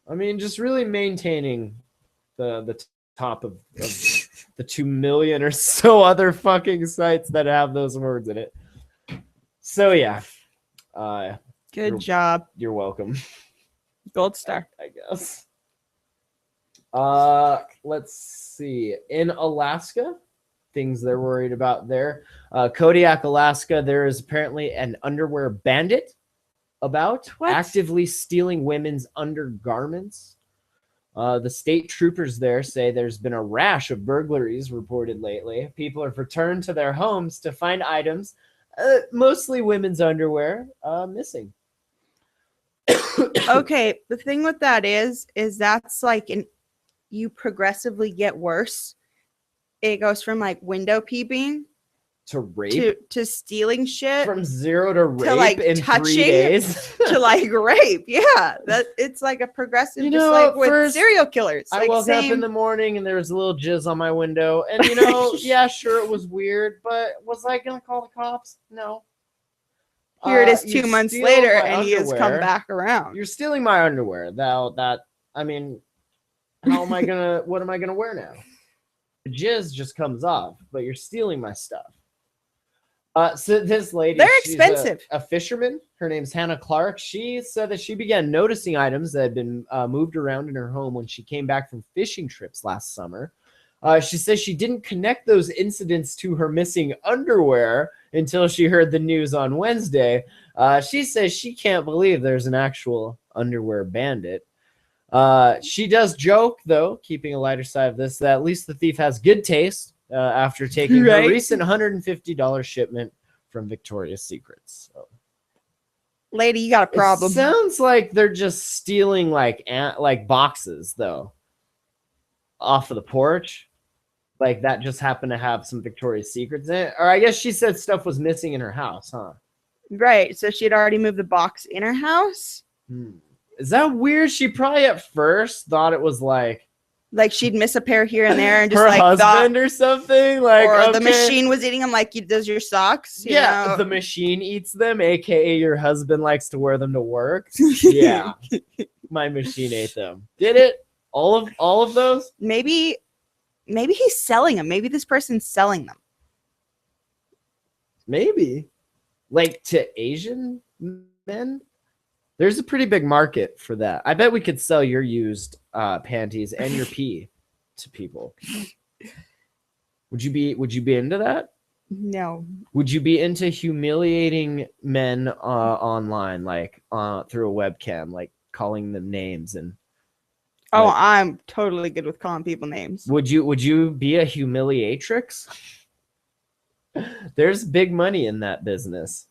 I mean, just really maintaining the top of the 2 million or so other fucking sites that have those words in it. So yeah, Good job. you're welcome. Gold star. I guess. Let's see. In Alaska, things they're worried about there. Kodiak, Alaska, there is apparently an underwear bandit actively stealing women's undergarments. The state troopers there say there's been a rash of burglaries reported lately. People have returned to their homes to find items, mostly women's underwear, missing. Okay, the thing with that is that's like you progressively get worse. It goes from like window peeping to rape to stealing shit from 0 to rape like in touching 3 days to like rape. Yeah, that it's like a progressive, You just know, like with first, serial killers. I Like woke up in same. the morning and there was a little jizz on my window, and you know, yeah, sure, it was weird, but was I gonna call the cops? No. Here it is You 2 months steal later, my and he has come underwear. back around. You're stealing my underwear. I mean, how am I gonna? What am I gonna wear now? The jizz just comes off, but you're stealing my stuff. So this lady, They're she's expensive. a fisherman. Her name's Hannah Clark. She said that she began noticing items that had been moved around in her home when she came back from fishing trips last summer. She says she didn't connect those incidents to her missing underwear until she heard the news on Wednesday. She says she can't believe there's an actual underwear bandit. She does joke, though, keeping a lighter side of this, that at least the thief has good taste after taking her Right. recent $150 shipment from Victoria's Secrets. So, Lady, you got a problem. it sounds like they're just stealing like boxes, though, off of the porch. Like that just happened to have some Victoria's Secrets in it. Or I guess she said stuff was missing in her house, huh? Right. So she had already moved the box in her house. Is that weird? She probably at first thought it was like Like she'd miss a pair here and there, and just her like husband or something. Like, or the okay. machine was eating them, like does your socks. You Yeah, know? the machine eats them, aka your husband likes to wear them to work. Yeah, my machine ate them. Did it? All of those? Maybe he's selling them. Maybe this person's selling them. Maybe. Like to Asian men? There's a pretty big market for that. I bet we could sell your used panties and your pee to people. Would you be into that? No. Would you be into humiliating men online, like through a webcam, like calling them names and? Oh, like, I'm totally good with calling people names. would you be a humiliatrix? There's big money in that business.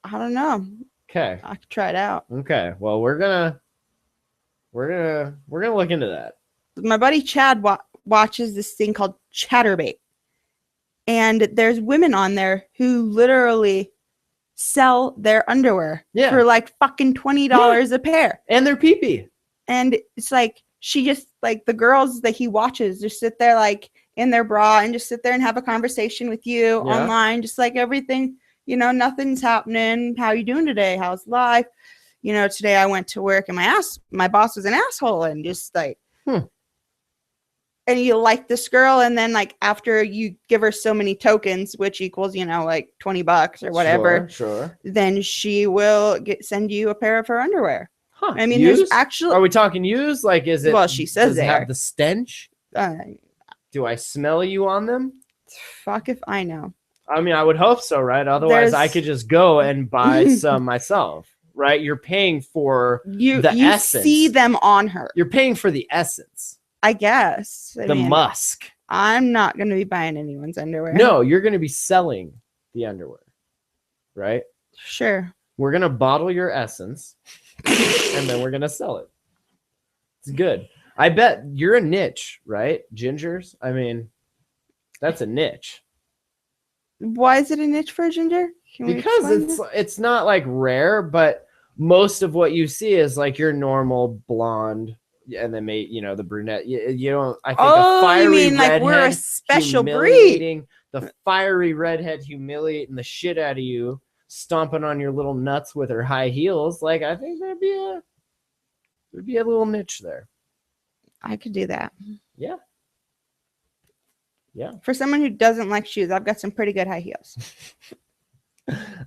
I don't know. Okay. I could try it out. Okay. Well, we're gonna look into that. My buddy Chad watches this thing called Chatterbait, and there's women on there who literally sell their underwear for like fucking $20 a pair, and their pee-pee. And it's like she just like the girls that he watches just sit there like in their bra and just sit there and have a conversation with you online, just like everything. You know, nothing's happening. How you doing today? How's life? You know, today I went to work and my boss was an asshole, and just like, and you like this girl, and then like after you give her so many tokens, which equals, you know, like $20 or whatever, Sure. then she will send you a pair of her underwear. Huh. I mean, used? there's actually. Are we talking used? Like, is it? Well, she says does it have the stench. Do I smell you on them? Fuck if I know. I mean, I would hope so, right? Otherwise, I could just go and buy some myself, right? You're paying for the essence. See them on her. You're paying for the essence. I guess. I mean, musk. I'm not going to be buying anyone's underwear. No, you're going to be selling the underwear, right? Sure. We're going to bottle your essence, and then we're going to sell it. It's good. I bet you're a niche, right? Gingers? I mean, that's a niche. Why is it a niche for a ginger? Can we Because explain this? it's not like rare, but most of what you see is like your normal blonde, and then the brunette. You don't. I think Oh, a fiery you mean like we're a redhead special breed? humiliating the fiery redhead, humiliating the shit out of you, stomping on your little nuts with her high heels. Like I think there'd be a little niche there. I could do that. Yeah. Yeah. For someone who doesn't like shoes, I've got some pretty good high heels.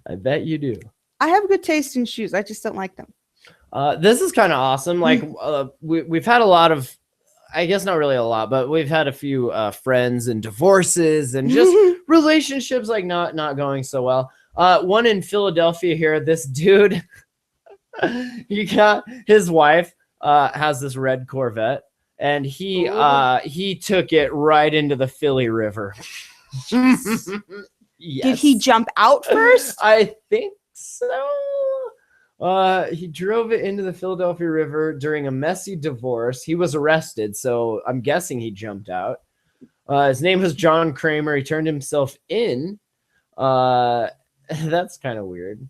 I bet you do. I have good taste in shoes. I just don't like them. This is kind of awesome. Like we've had a lot of, I guess not really a lot, but we've had a few friends and divorces and just relationships like not going so well. One in Philadelphia here, this dude, he got his wife has this red Corvette, and he took it right into the Philly River. Yes. Did he jump out first? I think so. He drove it into the Philadelphia River during a messy divorce. He was arrested, so I'm guessing he jumped out. His name was John Kramer. He turned himself in. That's kind of weird.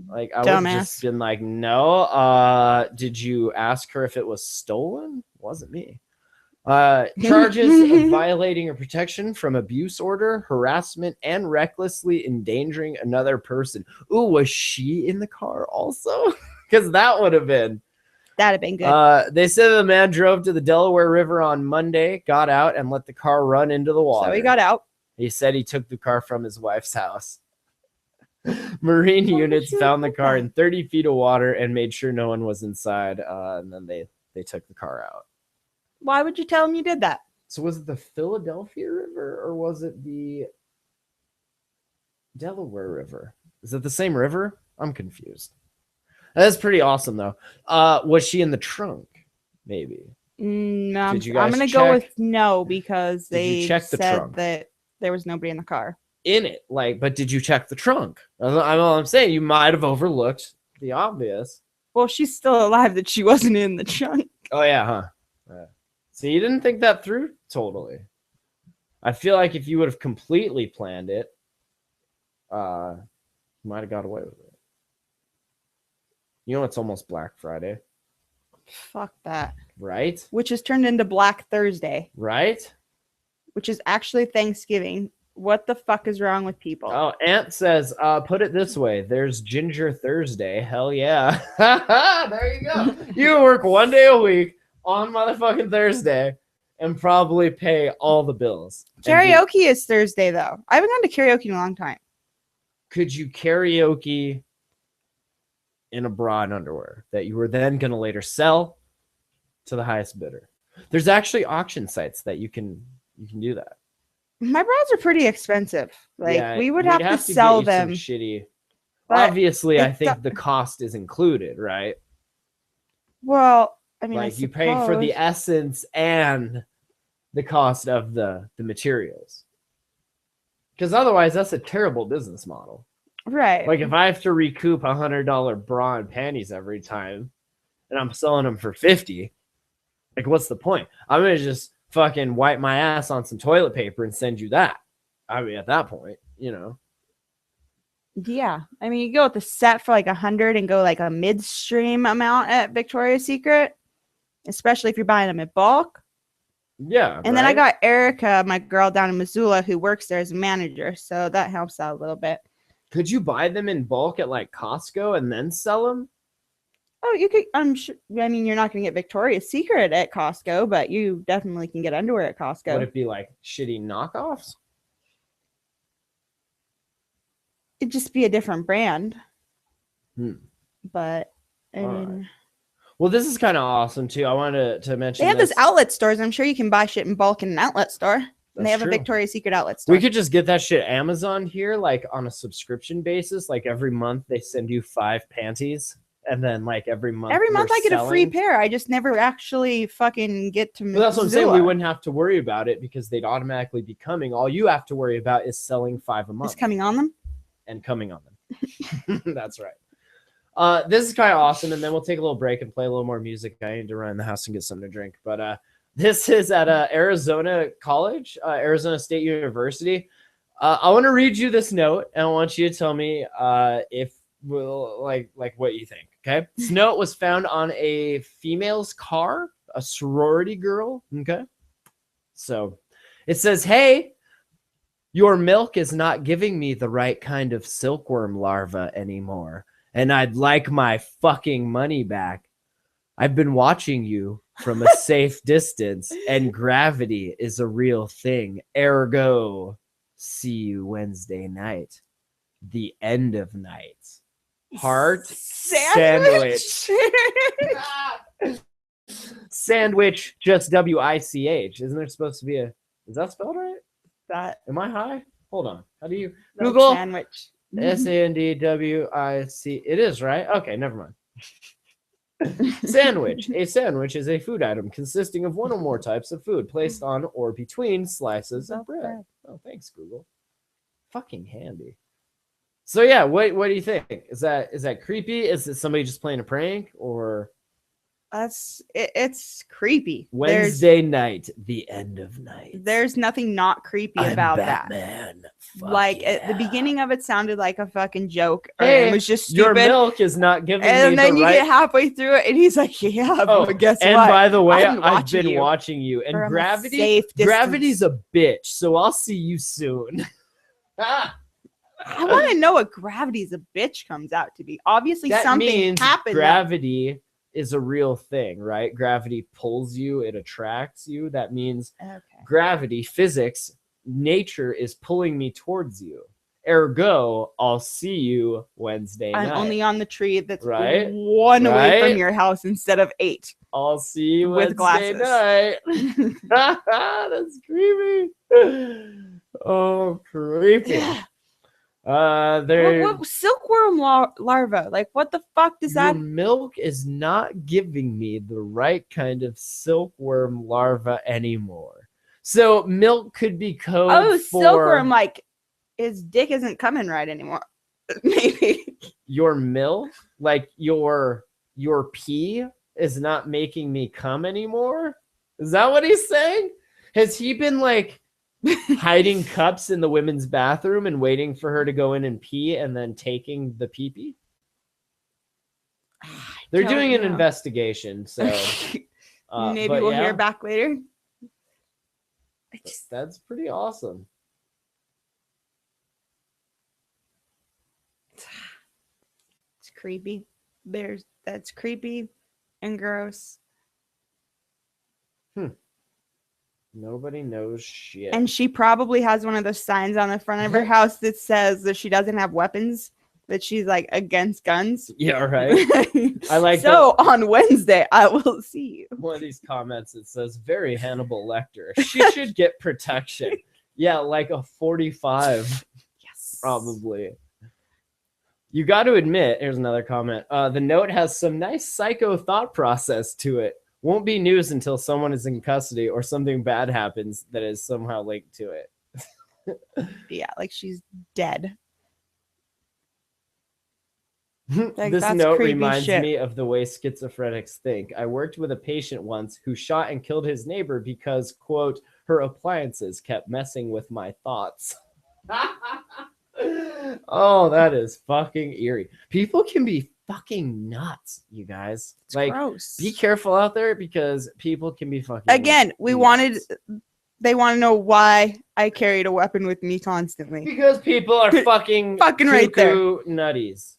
Like I would have just been like, no. Did you ask her if it was stolen? Wasn't me. Charges of violating a protection from abuse order, harassment, and recklessly endangering another person. Ooh, was she in the car also? Because that'd have been good. They said the man drove to the Delaware River on Monday, got out, and let the car run into the water. So he got out. He said he took the car from his wife's house. Marine units found the car in 30 feet of water and made sure no one was inside. And then they took the car out. Why would you tell him you did that? So was it the Philadelphia River or was it the Delaware River? Is it the same river? I'm confused. That's pretty awesome, though. Was she in the trunk? Maybe. No, I'm going to go with no because they said that there was nobody in the car. In it, but did you check the trunk? I'm saying you might have overlooked the obvious. Well, she's still alive that she wasn't in the trunk. Oh, yeah, huh? So you didn't think that through? Totally. I feel like if you would have completely planned it, you might have got away with it. You know, it's almost Black Friday. Fuck that. Right? Which has turned into Black Thursday. Right? Which is actually Thanksgiving. What the fuck is wrong with people? Oh, Ant says, put it this way. There's Ginger Thursday. Hell yeah. There you go. You work one day a week on motherfucking Thursday and probably pay all the bills. Karaoke is Thursday, though. I haven't gone to karaoke in a long time. Could you karaoke in a bra and underwear that you were then going to later sell to the highest bidder? There's actually auction sites that you can do that. My bras are pretty expensive. We would have to sell them. Shitty. Obviously, I think the cost is included, right? Well, I mean, you paid for the essence and the cost of the materials. Because otherwise, that's a terrible business model. Right. Like if I have to recoup $100 bra and panties every time, and I'm selling them for $50, what's the point? I'm gonna just fucking wipe my ass on some toilet paper and send you that. I mean, at that point, Yeah, I mean, you go with the set for $100 and go a midstream amount at Victoria's Secret, especially if you're buying them in bulk. Yeah. And then I got Erica, my girl down in Missoula, who works there as a manager, so that helps out a little bit. Could you buy them in bulk at Costco and then sell them? Oh, you could. I'm sure. I mean, you're not going to get Victoria's Secret at Costco, but you definitely can get underwear at Costco. Would it be shitty knockoffs? It'd just be a different brand. But I mean, right. Well, this is kind of awesome too. I wanted to mention they have those outlet stores. I'm sure you can buy shit in bulk in an outlet store. And they have a Victoria's Secret outlet store. We could just get that shit Amazon here, on a subscription basis. Every month they send you 5 panties. And then every month I get a free pair. I just never actually fucking get to. Well, that's what I'm saying. We wouldn't have to worry about it because they'd automatically be coming. All you have to worry about is selling 5 a month. Is coming on them? And coming on them. That's right. This is kind of awesome. And then we'll take a little break and play a little more music. I need to run in the house and get something to drink. But this is at Arizona College, Arizona State University. I want to read you this note, and I want you to tell me if like what you think. Okay, this note was found on a female's car, a sorority girl. Okay, so it says, "Hey, your milk is not giving me the right kind of silkworm larva anymore, and I'd like my fucking money back. I've been watching you from a safe distance, and gravity is a real thing. Ergo, see you Wednesday night. The end of night. Heart sandwich. Sandwich, just WICH. Isn't there supposed to be a... Is that spelled right? That Am I high? Hold on. How do you... like Google sandwich. SANDWIC. It is, right? Okay, never mind. Sandwich. A sandwich is a food item consisting of one or more types of food placed on or between slices of bread. Oh, thanks, Google. Fucking handy. So yeah, what do you think? Is that creepy? Is it somebody just playing a prank, or It's creepy. Wednesday night, the end of night? There's nothing not creepy about Batman. that. Fuck Like yeah. at the beginning of it sounded like a fucking joke. Hey, it was just your stupid. milk is not giving And me then the you right... get halfway through it, and he's like, "Yeah, Oh, but guess and what? by the way, I've I've been watching you, and from a gravity, safe distance." gravity's a bitch. So I'll see you soon. I want to know what gravity's a bitch comes out to be. Obviously, That something means happened. gravity is a real thing, right? Gravity pulls you, it attracts you. That means gravity, physics, nature is pulling me towards you. Ergo, I'll see you Wednesday night. I'm only on the tree that's Right? one away Right? from your house instead of 8. I'll see you With Wednesday glasses. night. That's creepy. Oh, creepy. What silkworm larva? Like, what the fuck does that? Your milk is not giving me the right kind of silkworm larva anymore. So milk could be code for silkworm. Like, his dick isn't coming right anymore. Maybe your milk, like your pee is not making me come anymore. Is that what he's saying? Has he been like hiding cups in the women's bathroom and waiting for her to go in and pee and then taking the pee-pee? They're doing an investigation, so maybe we'll hear back later. That's pretty awesome. It's creepy. That's creepy and gross. Nobody knows shit. And she probably has one of those signs on the front of her house that says that she doesn't have weapons, that she's like against guns. Yeah, right. I like on Wednesday, I will see you. One of these comments that says, very Hannibal Lecter. She should get protection. Yeah, like a 45. Yes. Probably. You got to admit, here's another comment. The note has some nice psycho thought process to it. Won't be news until someone is in custody or something bad happens that is somehow linked to it. Yeah, like she's dead. Like, this note reminds me of the way schizophrenics think. I worked with a patient once who shot and killed his neighbor because, quote, her appliances kept messing with my thoughts. Oh, that is fucking eerie. People can be fucking nuts, you guys. It's like, gross. Be careful out there because people can be fucking Again, nuts. they want to know why I carried a weapon with me constantly. Because people are fucking right there. Nutties.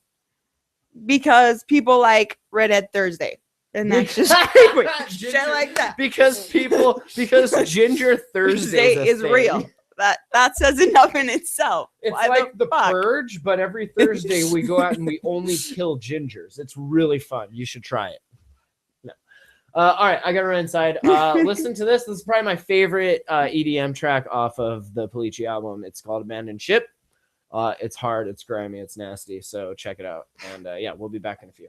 Because people like Red Dead Thursday. And that's just creepy. Shit like that. Because Ginger Thursday is real. That says enough in itself. It's Why like the fuck? Purge, but every Thursday we go out and we only kill gingers. It's really fun. You should try it. No. All right, I gotta run inside. Listen to this. This is probably my favorite EDM track off of the Polici album. It's called Abandoned Ship. It's hard, it's grimy, it's nasty. So check it out. And yeah, we'll be back in a few.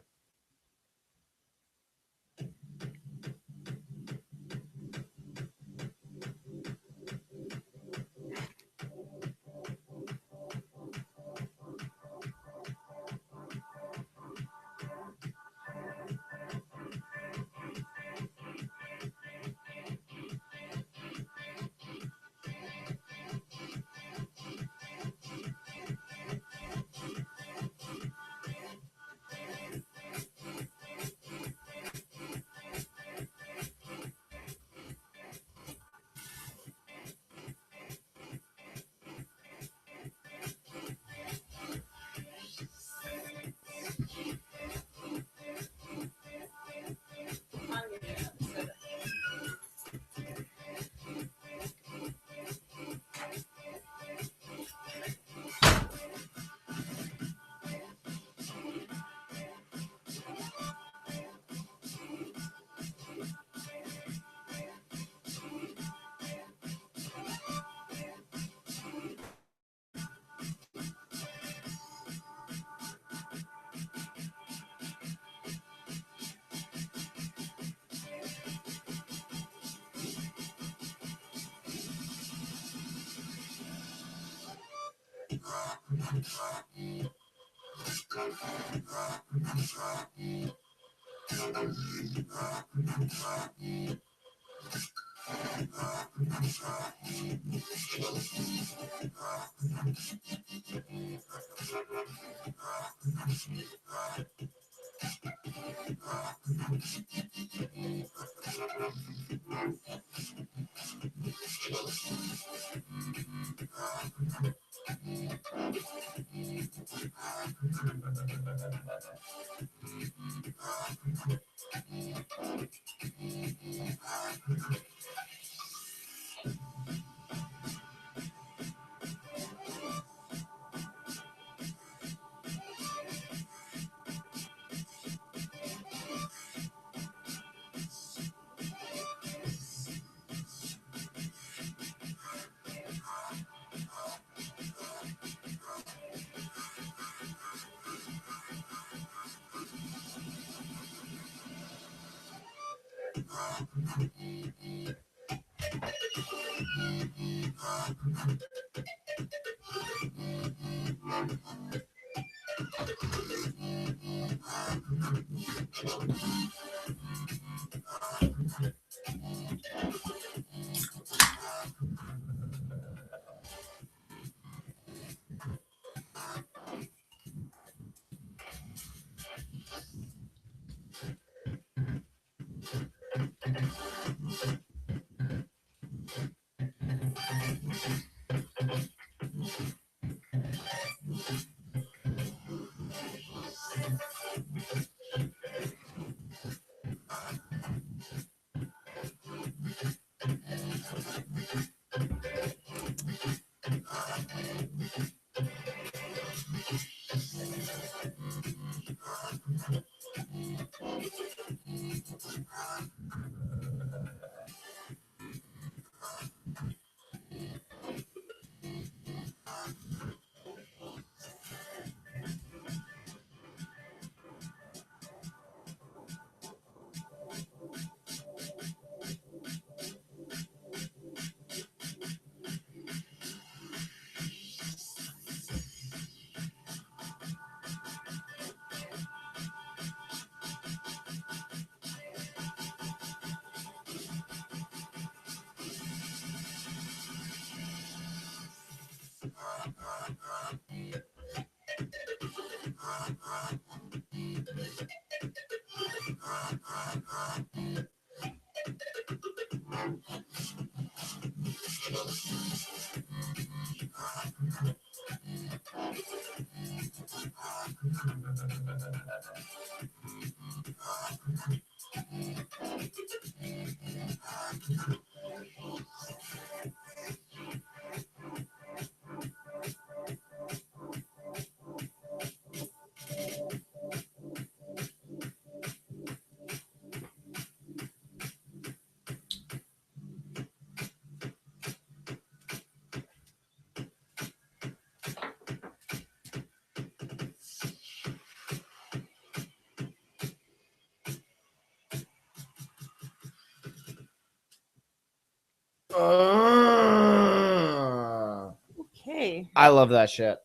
Okay. I love that shit.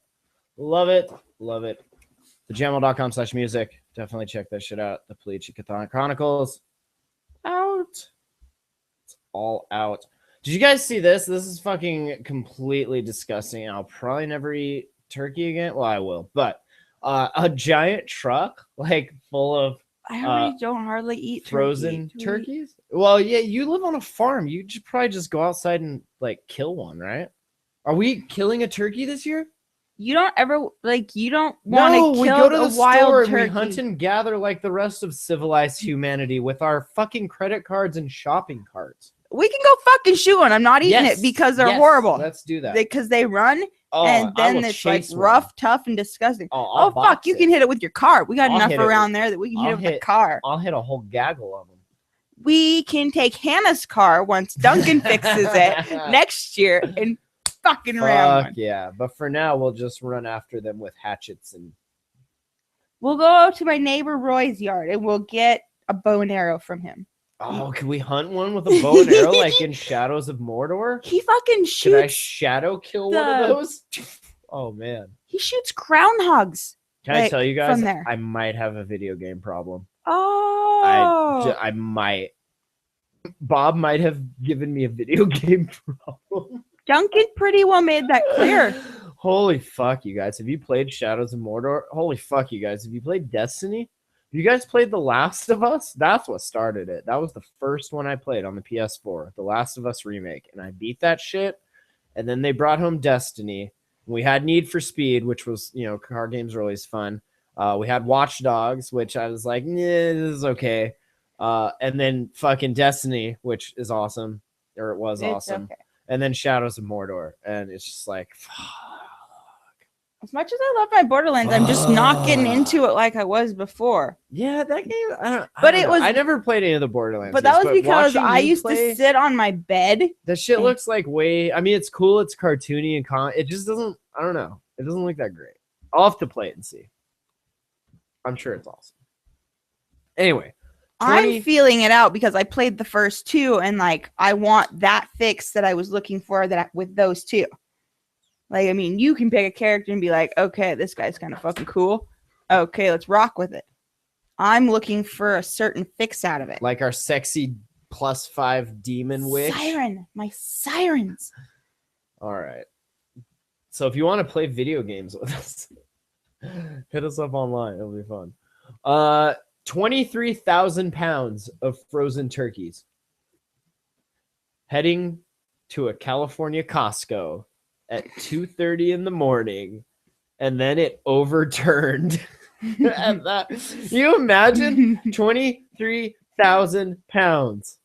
Love it. Love it. The Jamhole.com/music. Definitely check that shit out. The Paleochicatonic Chronicles. Out. It's all out. Did you guys see this? This is fucking completely disgusting. I'll probably never eat turkey again. Well, I will. But a giant truck, like, full of I already don't hardly eat frozen turkey. turkeys. Well, yeah, you live on a farm. You should probably just go outside and, like, kill one, right? Are we killing a turkey this year? You don't ever you don't want to we kill go to a the wild store and turkey. we hunt and gather like the rest of civilized humanity with our fucking credit cards and shopping carts. We can go fucking shoot one. I'm not eating it because they're horrible. Let's do that. Because they run and then it's like rough, tough, and disgusting. Oh, fuck! You can hit it with your car. We got enough around there that we can hit it with the car. I'll hit a whole gaggle of them. We can take Hannah's car once Duncan fixes it next year and fucking around. Yeah, but for now we'll just run after them with hatchets and. We'll go to my neighbor Roy's yard and we'll get a bow and arrow from him. Oh, can we hunt one with a bow and arrow like in Shadows of Mordor? He fucking shoots. Can I shadow kill one of those? Oh man. He shoots groundhogs. Can I Like, tell you guys? from there. I might have a video game problem. Oh. I might. Bob might have given me a video game problem. Duncan pretty well made that clear. Holy fuck, you guys. Have you played Shadows of Mordor? Holy fuck, you guys. Have you played Destiny? Have you guys played The Last of Us? That's what started it. That was the first one I played on the PS4, The Last of Us remake. And I beat that shit. And then they brought home Destiny. We had Need for Speed, which was, you know, car games are always fun. We had Watch Dogs, which I was like, nah, this is okay. And then fucking Destiny, which is awesome. Or it was It's awesome. okay. And then Shadows of Mordor. And it's just like, fuck. As much as I love my Borderlands, I'm just not getting into it like I was before. Yeah, that game. But it was- I never played any of the Borderlands. But that games, was because watching I you used play, to sit on my bed. that shit looks like way. I mean, it's cool. It's cartoony and it just doesn't. I don't know. It doesn't look that great. I'll have to play it and see. I'm sure it's awesome. Anyway, I'm feeling it out because I played the first two and like I want that fix that I was looking for with those two. Like, I mean, you can pick a character and be like, okay, this guy's kind of fucking cool. Okay, let's rock with it. I'm looking for a certain fix out of it. like our sexy +5 demon witch. Siren, my sirens. All right. So if you want to play video games with us, hit us up online. It'll be fun. 23,000 pounds of frozen turkeys heading to a California Costco at 2:30 in the morning, and then it overturned. At that, you imagine 23,000 pounds.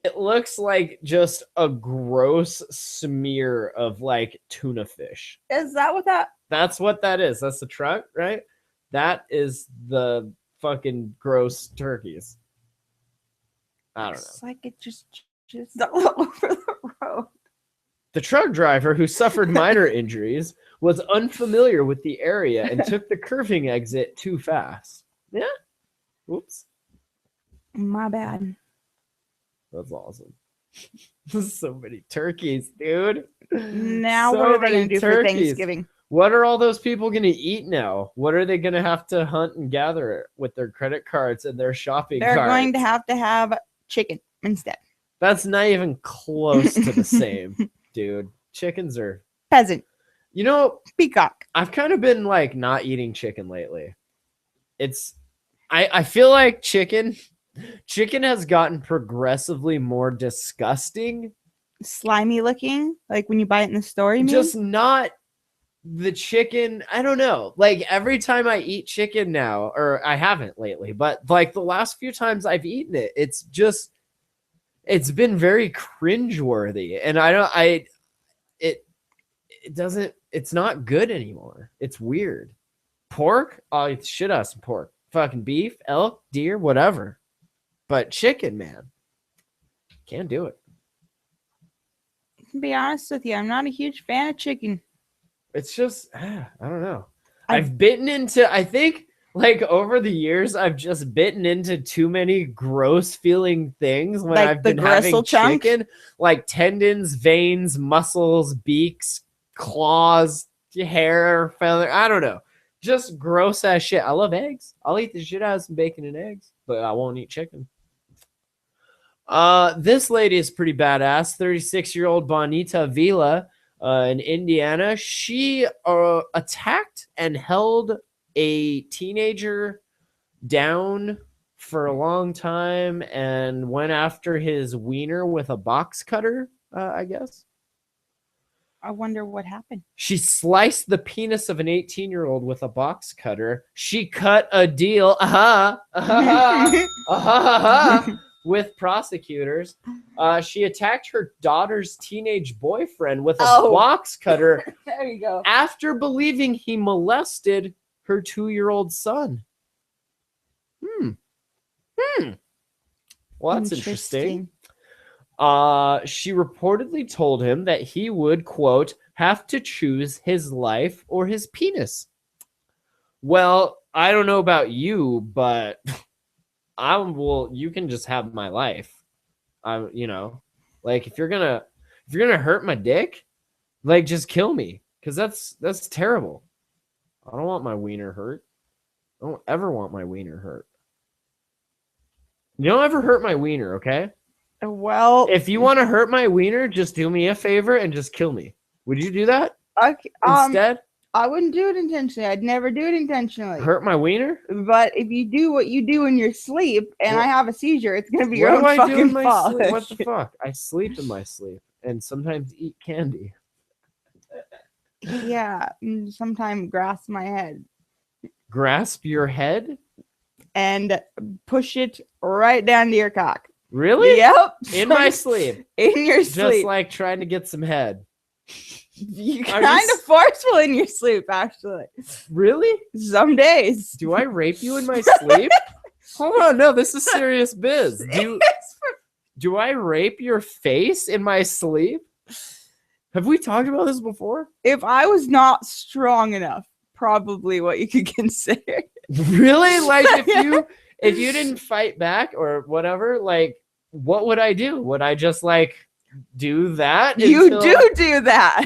It looks like just a gross smear of like tuna fish. Is that what that? That's what that is. That's the truck, right? That is the fucking gross turkeys. I don't know. It's like it just all over the road. The truck driver, who suffered minor injuries, was unfamiliar with the area and took the curving exit too fast. Yeah. Oops. My bad. That's awesome. So many turkeys, dude. Now So what are they many going to do for turkeys. Thanksgiving? What are all those people going to eat now? What are they going to have to hunt and gather with their credit cards and their shopping They're carts? going to have chicken instead. That's not even close to the same, dude. Chickens are, Peasant. you know, Peacock. I've kind of been like not eating chicken lately. I feel like chicken has gotten progressively more disgusting. Slimy looking. Like when you buy it in the store, you mean? Just not the chicken. I don't know. Like every time I eat chicken now, or I haven't lately, but like the last few times I've eaten it, it's been very cringeworthy. And it's not good anymore. It's weird. Pork, I'll eat shit out of some pork. Fucking beef, elk, deer, whatever. But chicken, man, can't do it. To be honest with you, I'm not a huge fan of chicken. It's just, I don't know. I've bitten into, I think, like over the years, I've just bitten into too many gross feeling things when Like I've the been having gristle chunk? chicken, like tendons, veins, muscles, beaks, claws, hair, feather. I don't know. Just gross ass shit. I love eggs. I'll eat the shit out of some bacon and eggs, but I won't eat chicken. This lady is pretty badass. 36-year-old Bonita Vila in Indiana. She attacked and held a teenager down for a long time and went after his wiener with a box cutter, I guess. I wonder what happened. She sliced the penis of an 18-year-old with a box cutter. She cut a deal with prosecutors. She attacked her daughter's teenage boyfriend with a box cutter There you go. after believing he molested her 2-year-old son. Well, that's interesting. She reportedly told him that he would, quote, have to choose his life or his penis. Well, I don't know about you, but you can just have my life. Like if you're gonna hurt my dick, like just kill me. Because that's terrible. I don't want my wiener hurt. I don't ever want my wiener hurt. You don't ever hurt my wiener, okay? Well, If you want to hurt my wiener, just do me a favor and just kill me. Would you do that okay, instead? I wouldn't do it intentionally. I'd never do it intentionally. Hurt my wiener? But if you do what you do in your sleep and What- I have a seizure, it's gonna be What your own do I do in fucking my fault. sleep? What the fuck? I sleep in my sleep and sometimes eat candy. Yeah, sometimes grasp my head Grasp your head? and push it right down to your cock. Really? Yep. In my sleep. In your Just sleep. like trying to get some head. You're Are you kind of forceful in your sleep, actually. Really? Some days. Do I rape you in my sleep? Hold on, no, this is serious biz. Do I rape your face in my sleep? Have we talked about this before? If I was not strong enough, probably what you could consider. Really? Like if you didn't fight back or whatever, like what would I do? Would I just like do that? You until- do that.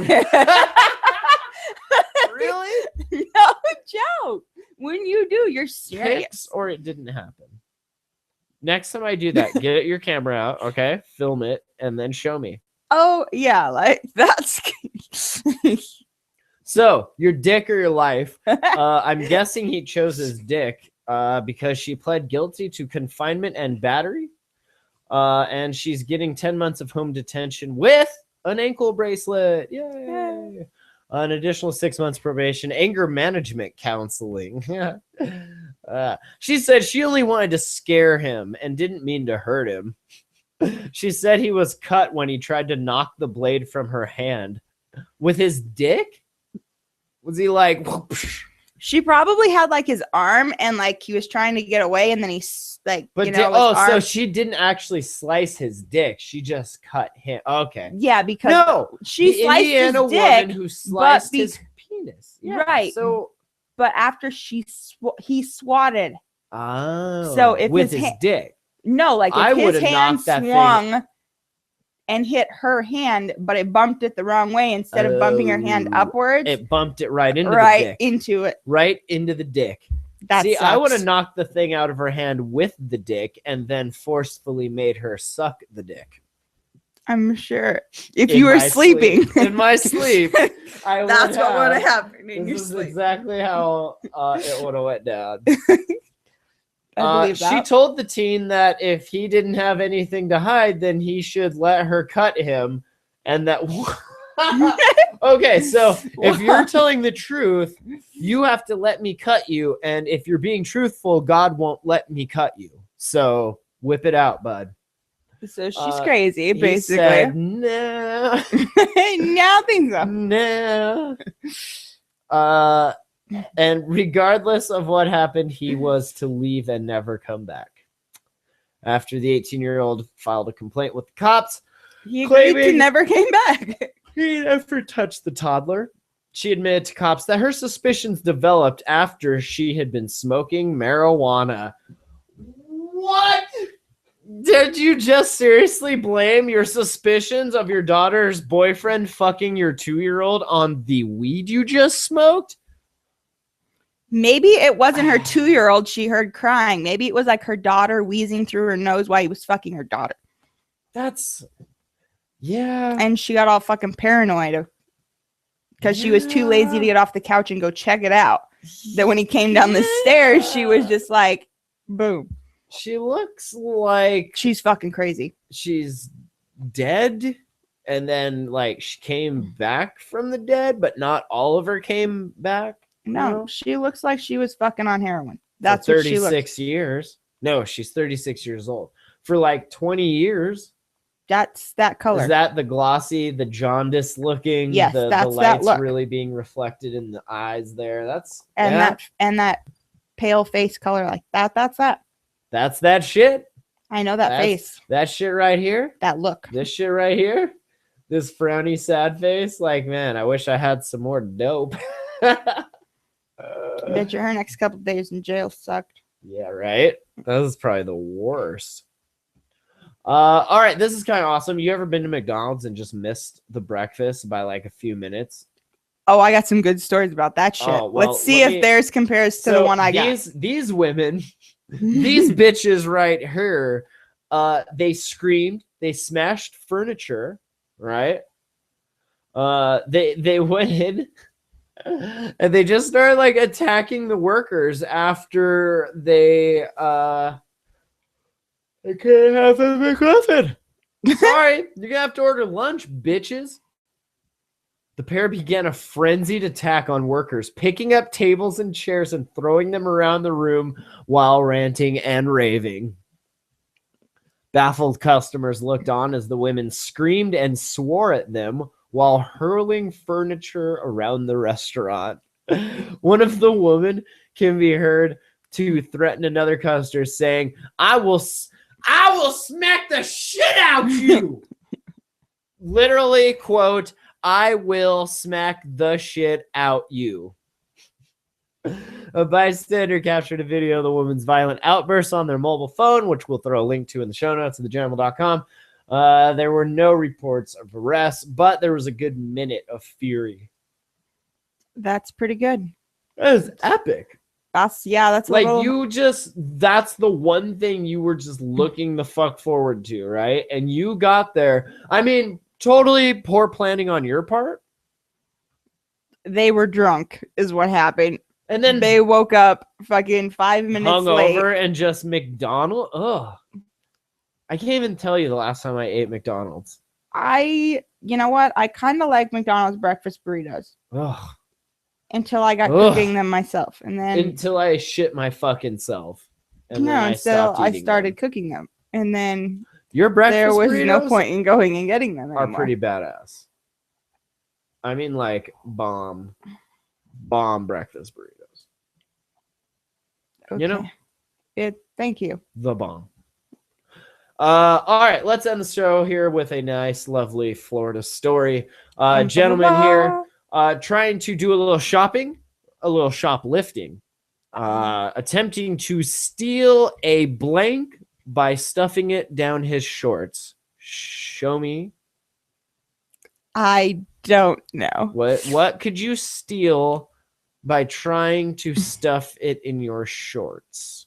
Really? No joke. When you do, you're Pics serious. or it didn't happen. Next time I do that, get your camera out, okay? Film it and then show me. Oh yeah, like that's. So, your dick or your life? I'm guessing he chose his dick because she pled guilty to confinement and battery. And she's getting 10 months of home detention with an ankle bracelet. Yay! An additional 6 months probation, anger management counseling. She said she only wanted to scare him and didn't mean to hurt him. She said he was cut when he tried to knock the blade from her hand. With his dick? Was he like... She probably had like his arm and like he was trying to get away and then he's like, But you know, his so arm- she didn't actually slice his dick. She just cut him. Okay. yeah, because No, she the sliced Indiana his dick, woman who sliced be- his penis. Yeah, Right. So, but after he swatted. oh, So if with his his ha- dick, No, like I if his would've hand knocked that thing- swung and hit her hand, but it bumped it the wrong way instead of bumping her hand Oh, upwards, it bumped it right into the right dick. into it. Right into the dick. That See, I sucks. would have knocked the thing out of her hand with the dick and then forcefully made her suck the dick. I'm sure if In you were my sleeping, sleep. In my sleep, I that's what would have have. happened in This your is sleep. exactly how it would have went down. I believe She that. told the teen that if he didn't have anything to hide, then he should let her cut him, and that. Okay, so if you're telling the truth, you have to let me cut you, and if you're being truthful, God won't let me cut you. So whip it out, bud. So she's crazy, He basically. said, no, Now things up. no. And regardless of what happened, he was to leave and never come back. After the 18-year-old filed a complaint with the cops, He agreed to claiming- never came back. he never touched the toddler. She admitted to cops that her suspicions developed after she had been smoking marijuana. What? Did you just seriously blame your suspicions of your daughter's boyfriend fucking your 2-year-old on the weed you just smoked? Maybe it wasn't her 2-year-old she heard crying. Maybe it was like her daughter wheezing through her nose while he was fucking her daughter. That's... Yeah. And she got all fucking paranoid because she was too lazy to get off the couch and go check it out. That when he came down the stairs, she was just like, boom. She looks like She's fucking crazy. she's dead. And then, like, she came back from the dead, but not all of her came back. No, she looks like she was fucking on heroin. That's That's what she 36 looks. years. No, she's 36 years old. For like 20 years. That's that color. Is that the glossy, the jaundice looking? Yes, the that's that lights look. really being reflected in the eyes there. That's and yeah, that pale face color like that. That's that. that's that shit. I know that That's- face. That shit right here. That look. This shit right here. This frowny sad face. Like, man, I wish I had some more dope. Bet you her next couple of days in jail sucked. Yeah, right. That was probably the worst. All right, this is kind of awesome. You ever been to McDonald's and just missed the breakfast by like a few minutes? Oh, I got some good stories about that shit. Oh, well, Let's see if theirs compares to the one I got. These women, these bitches right here, they screamed, they smashed furniture, right? They went in and they just started like attacking the workers after they couldn't have a McMuffin. Sorry, you're gonna have to order lunch, bitches. The pair began a frenzied attack on workers, picking up tables and chairs and throwing them around the room while ranting and raving. Baffled customers looked on as the women screamed and swore at them while hurling furniture around the restaurant. One of the women can be heard to threaten another customer, saying, I will smack the shit out you. Literally, quote, I will smack the shit out you. A bystander captured a video of the woman's violent outbursts on their mobile phone, which we'll throw a link to in the show notes of thejamhole.com. There were no reports of arrests, but there was a good minute of fury. That's pretty good. That is epic. That's like that's the one thing you were just looking the fuck forward to, right? And you got there. I mean, totally poor planning on your part. They were drunk is what happened. And then they woke up fucking 5 minutes late. Hungover and just McDonald's. Ugh. I can't even tell you the last time I ate McDonald's. You know what? I kind of like McDonald's breakfast burritos. Ugh. Until I got cooking them myself. And then until I shit my fucking self. And until I started cooking them. And then your breakfast there was burritos no point in going and getting them anymore. Are pretty badass. I mean, like bomb breakfast burritos. Okay. You know? Thank you. The bomb. All right, let's end the show here with a nice, lovely Florida story. Gentleman here trying to do a little shopping, a little shoplifting, attempting to steal a blank by stuffing it down his shorts. Show me. I don't know. What could you steal by trying to stuff it in your shorts?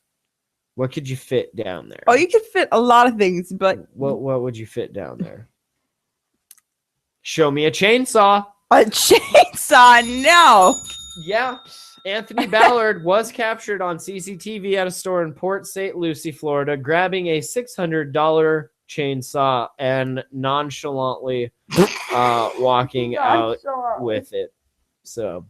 What could you fit down there? Oh, you could fit a lot of things, but what would you fit down there? Show me a chainsaw. A chainsaw? No. Yeah. Anthony Ballard was captured on CCTV at a store in Port St. Lucie, Florida, grabbing a $600 chainsaw and nonchalantly walking out with it. So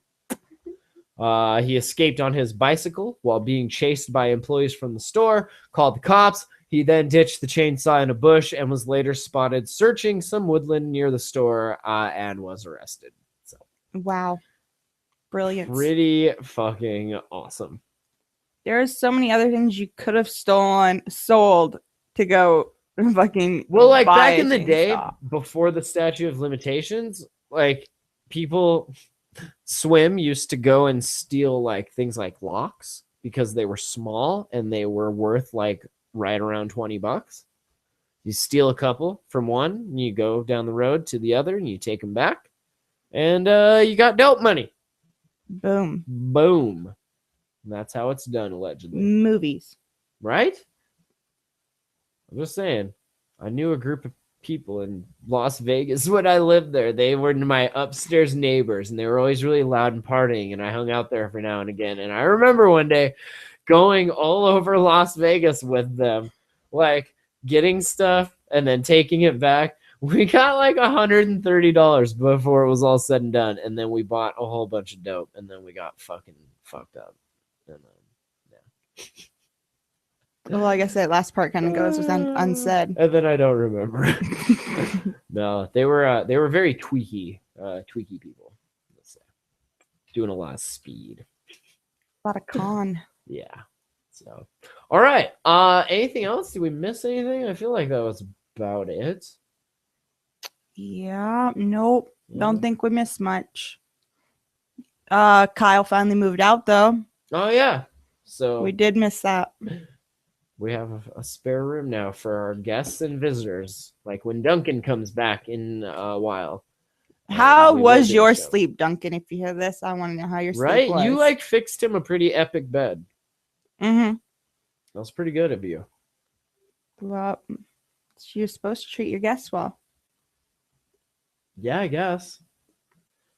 he escaped on his bicycle while being chased by employees from the store, called the cops. He then ditched the chainsaw in a bush and was later spotted searching some woodland near the store and was arrested. So, wow. Brilliant. Pretty fucking awesome. There's so many other things you could have sold to go fucking like back in the day before the statute of limitations, like people Swim used to go and steal like things like locks because they were small and they were worth like right around $20. You steal a couple from one and you go down the road to the other and you take them back and you got dope money. Boom. And that's how it's done, allegedly. Movies. Right? I'm just saying. I knew a group of people in Las Vegas when I lived there. They were my upstairs neighbors and they were always really loud and partying, and I hung out there every now and again. And I remember one day going all over Las Vegas with them, like getting stuff and then taking it back. We got like $130 before it was all said and done, and then we bought a whole bunch of dope, and then we got fucking fucked up. And then, well, like I said, last part kind of goes with unsaid. And then I don't remember. No, they were very tweaky people. Let's say. Doing a lot of speed. A lot of con. Yeah. So, all right. Anything else? Did we miss anything? I feel like that was about it. Yeah. Nope. Yeah. Don't think we missed much. Kyle finally moved out though. Oh yeah. So we did miss that. We have a spare room now for our guests and visitors. Like when Duncan comes back in a while, How we will was do a your show. sleep, Duncan? If you hear this, I want to know how your Right? sleep was. You like fixed him a pretty epic bed. Mm-hmm. That was pretty good of you. Well, you're supposed to treat your guests well. Yeah, I guess.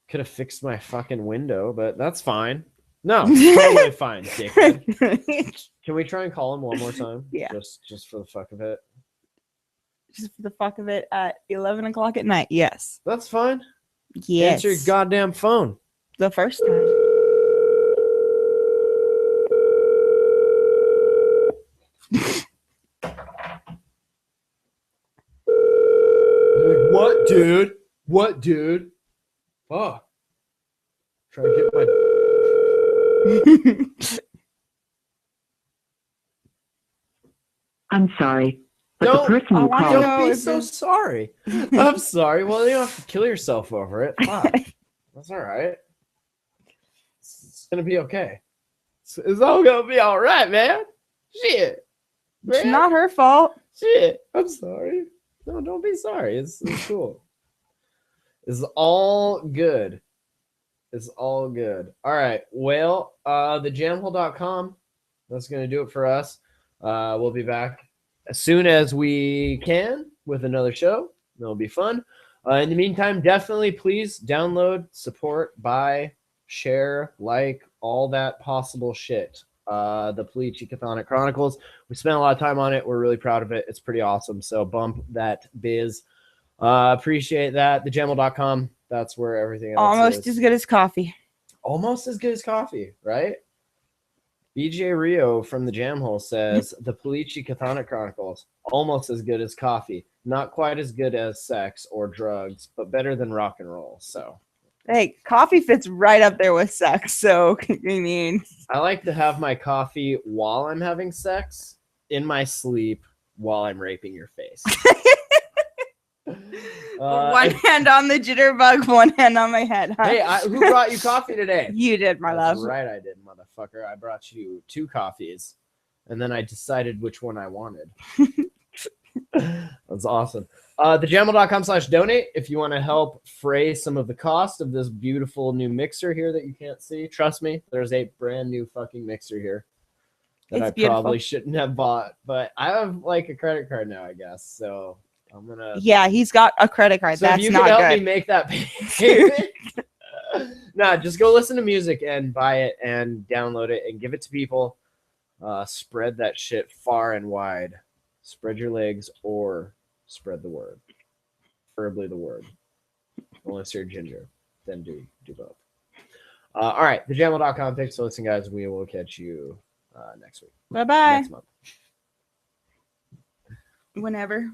Could have fixed my fucking window, but that's fine. No, totally fine, dickhead. Can we try and call him one more time? Yeah. Just for the fuck of it. Just for the fuck of it at 11 o'clock at night. Yes. That's fine. Yes. Answer your goddamn phone. The first time. Like, what, dude? What, dude? Fuck. Try to get my. I'm sorry, but Don't- the person I you want to called. know Don't be if so it's- sorry. I'm sorry. Well, you don't have to kill yourself over it. Fuck. That's all right. It's gonna be okay. It's all gonna be all right, man. Shit. It's Man. not her fault. Shit. I'm sorry. No, don't be sorry. It's cool. It's all good. It's all good. All right. Well, the jamhole.com. That's gonna do it for us. We'll be back as soon as we can with another show. It'll be fun. In the meantime, definitely please download, support, buy, share, like, all that possible shit. The Polici Chthonic Chronicles. We spent a lot of time on it. We're really proud of it. It's pretty awesome. So bump that biz. Appreciate that. TheJamhole.com. That's where everything else Almost is. as good as coffee. Almost as good as coffee, right? BJ Rio from the Jamhole says the Polici Chthonic Chronicles, almost as good as coffee. Not quite as good as sex or drugs, but better than rock and roll. So Hey, coffee fits right up there with sex. So, I mean, I like to have my coffee while I'm having sex, in my sleep, while I'm raping your face. one hand on the jitterbug, one hand on my head. Huh? Hey, who brought you coffee today? You did, my That's love. right, I did, motherfucker. I brought you 2 coffees, and then I decided which one I wanted. That's awesome. TheJamhole.com/donate if you want to help fray some of the cost of this beautiful new mixer here that you can't see. Trust me, there's a brand new fucking mixer here that It's I beautiful. probably shouldn't have bought, but I have like a credit card now, I guess. So I'm gonna. Yeah, he's got a credit card. So if That's you not can help good. me make that payment. Nah, just go listen to music and buy it and download it and give it to people. Spread that shit far and wide. Spread your legs or spread the word. Preferably the word. Unless you're ginger, then do both. All right, thejamhole.com. Thanks for listening, guys. We will catch you next week. Bye bye. Next month. Whenever.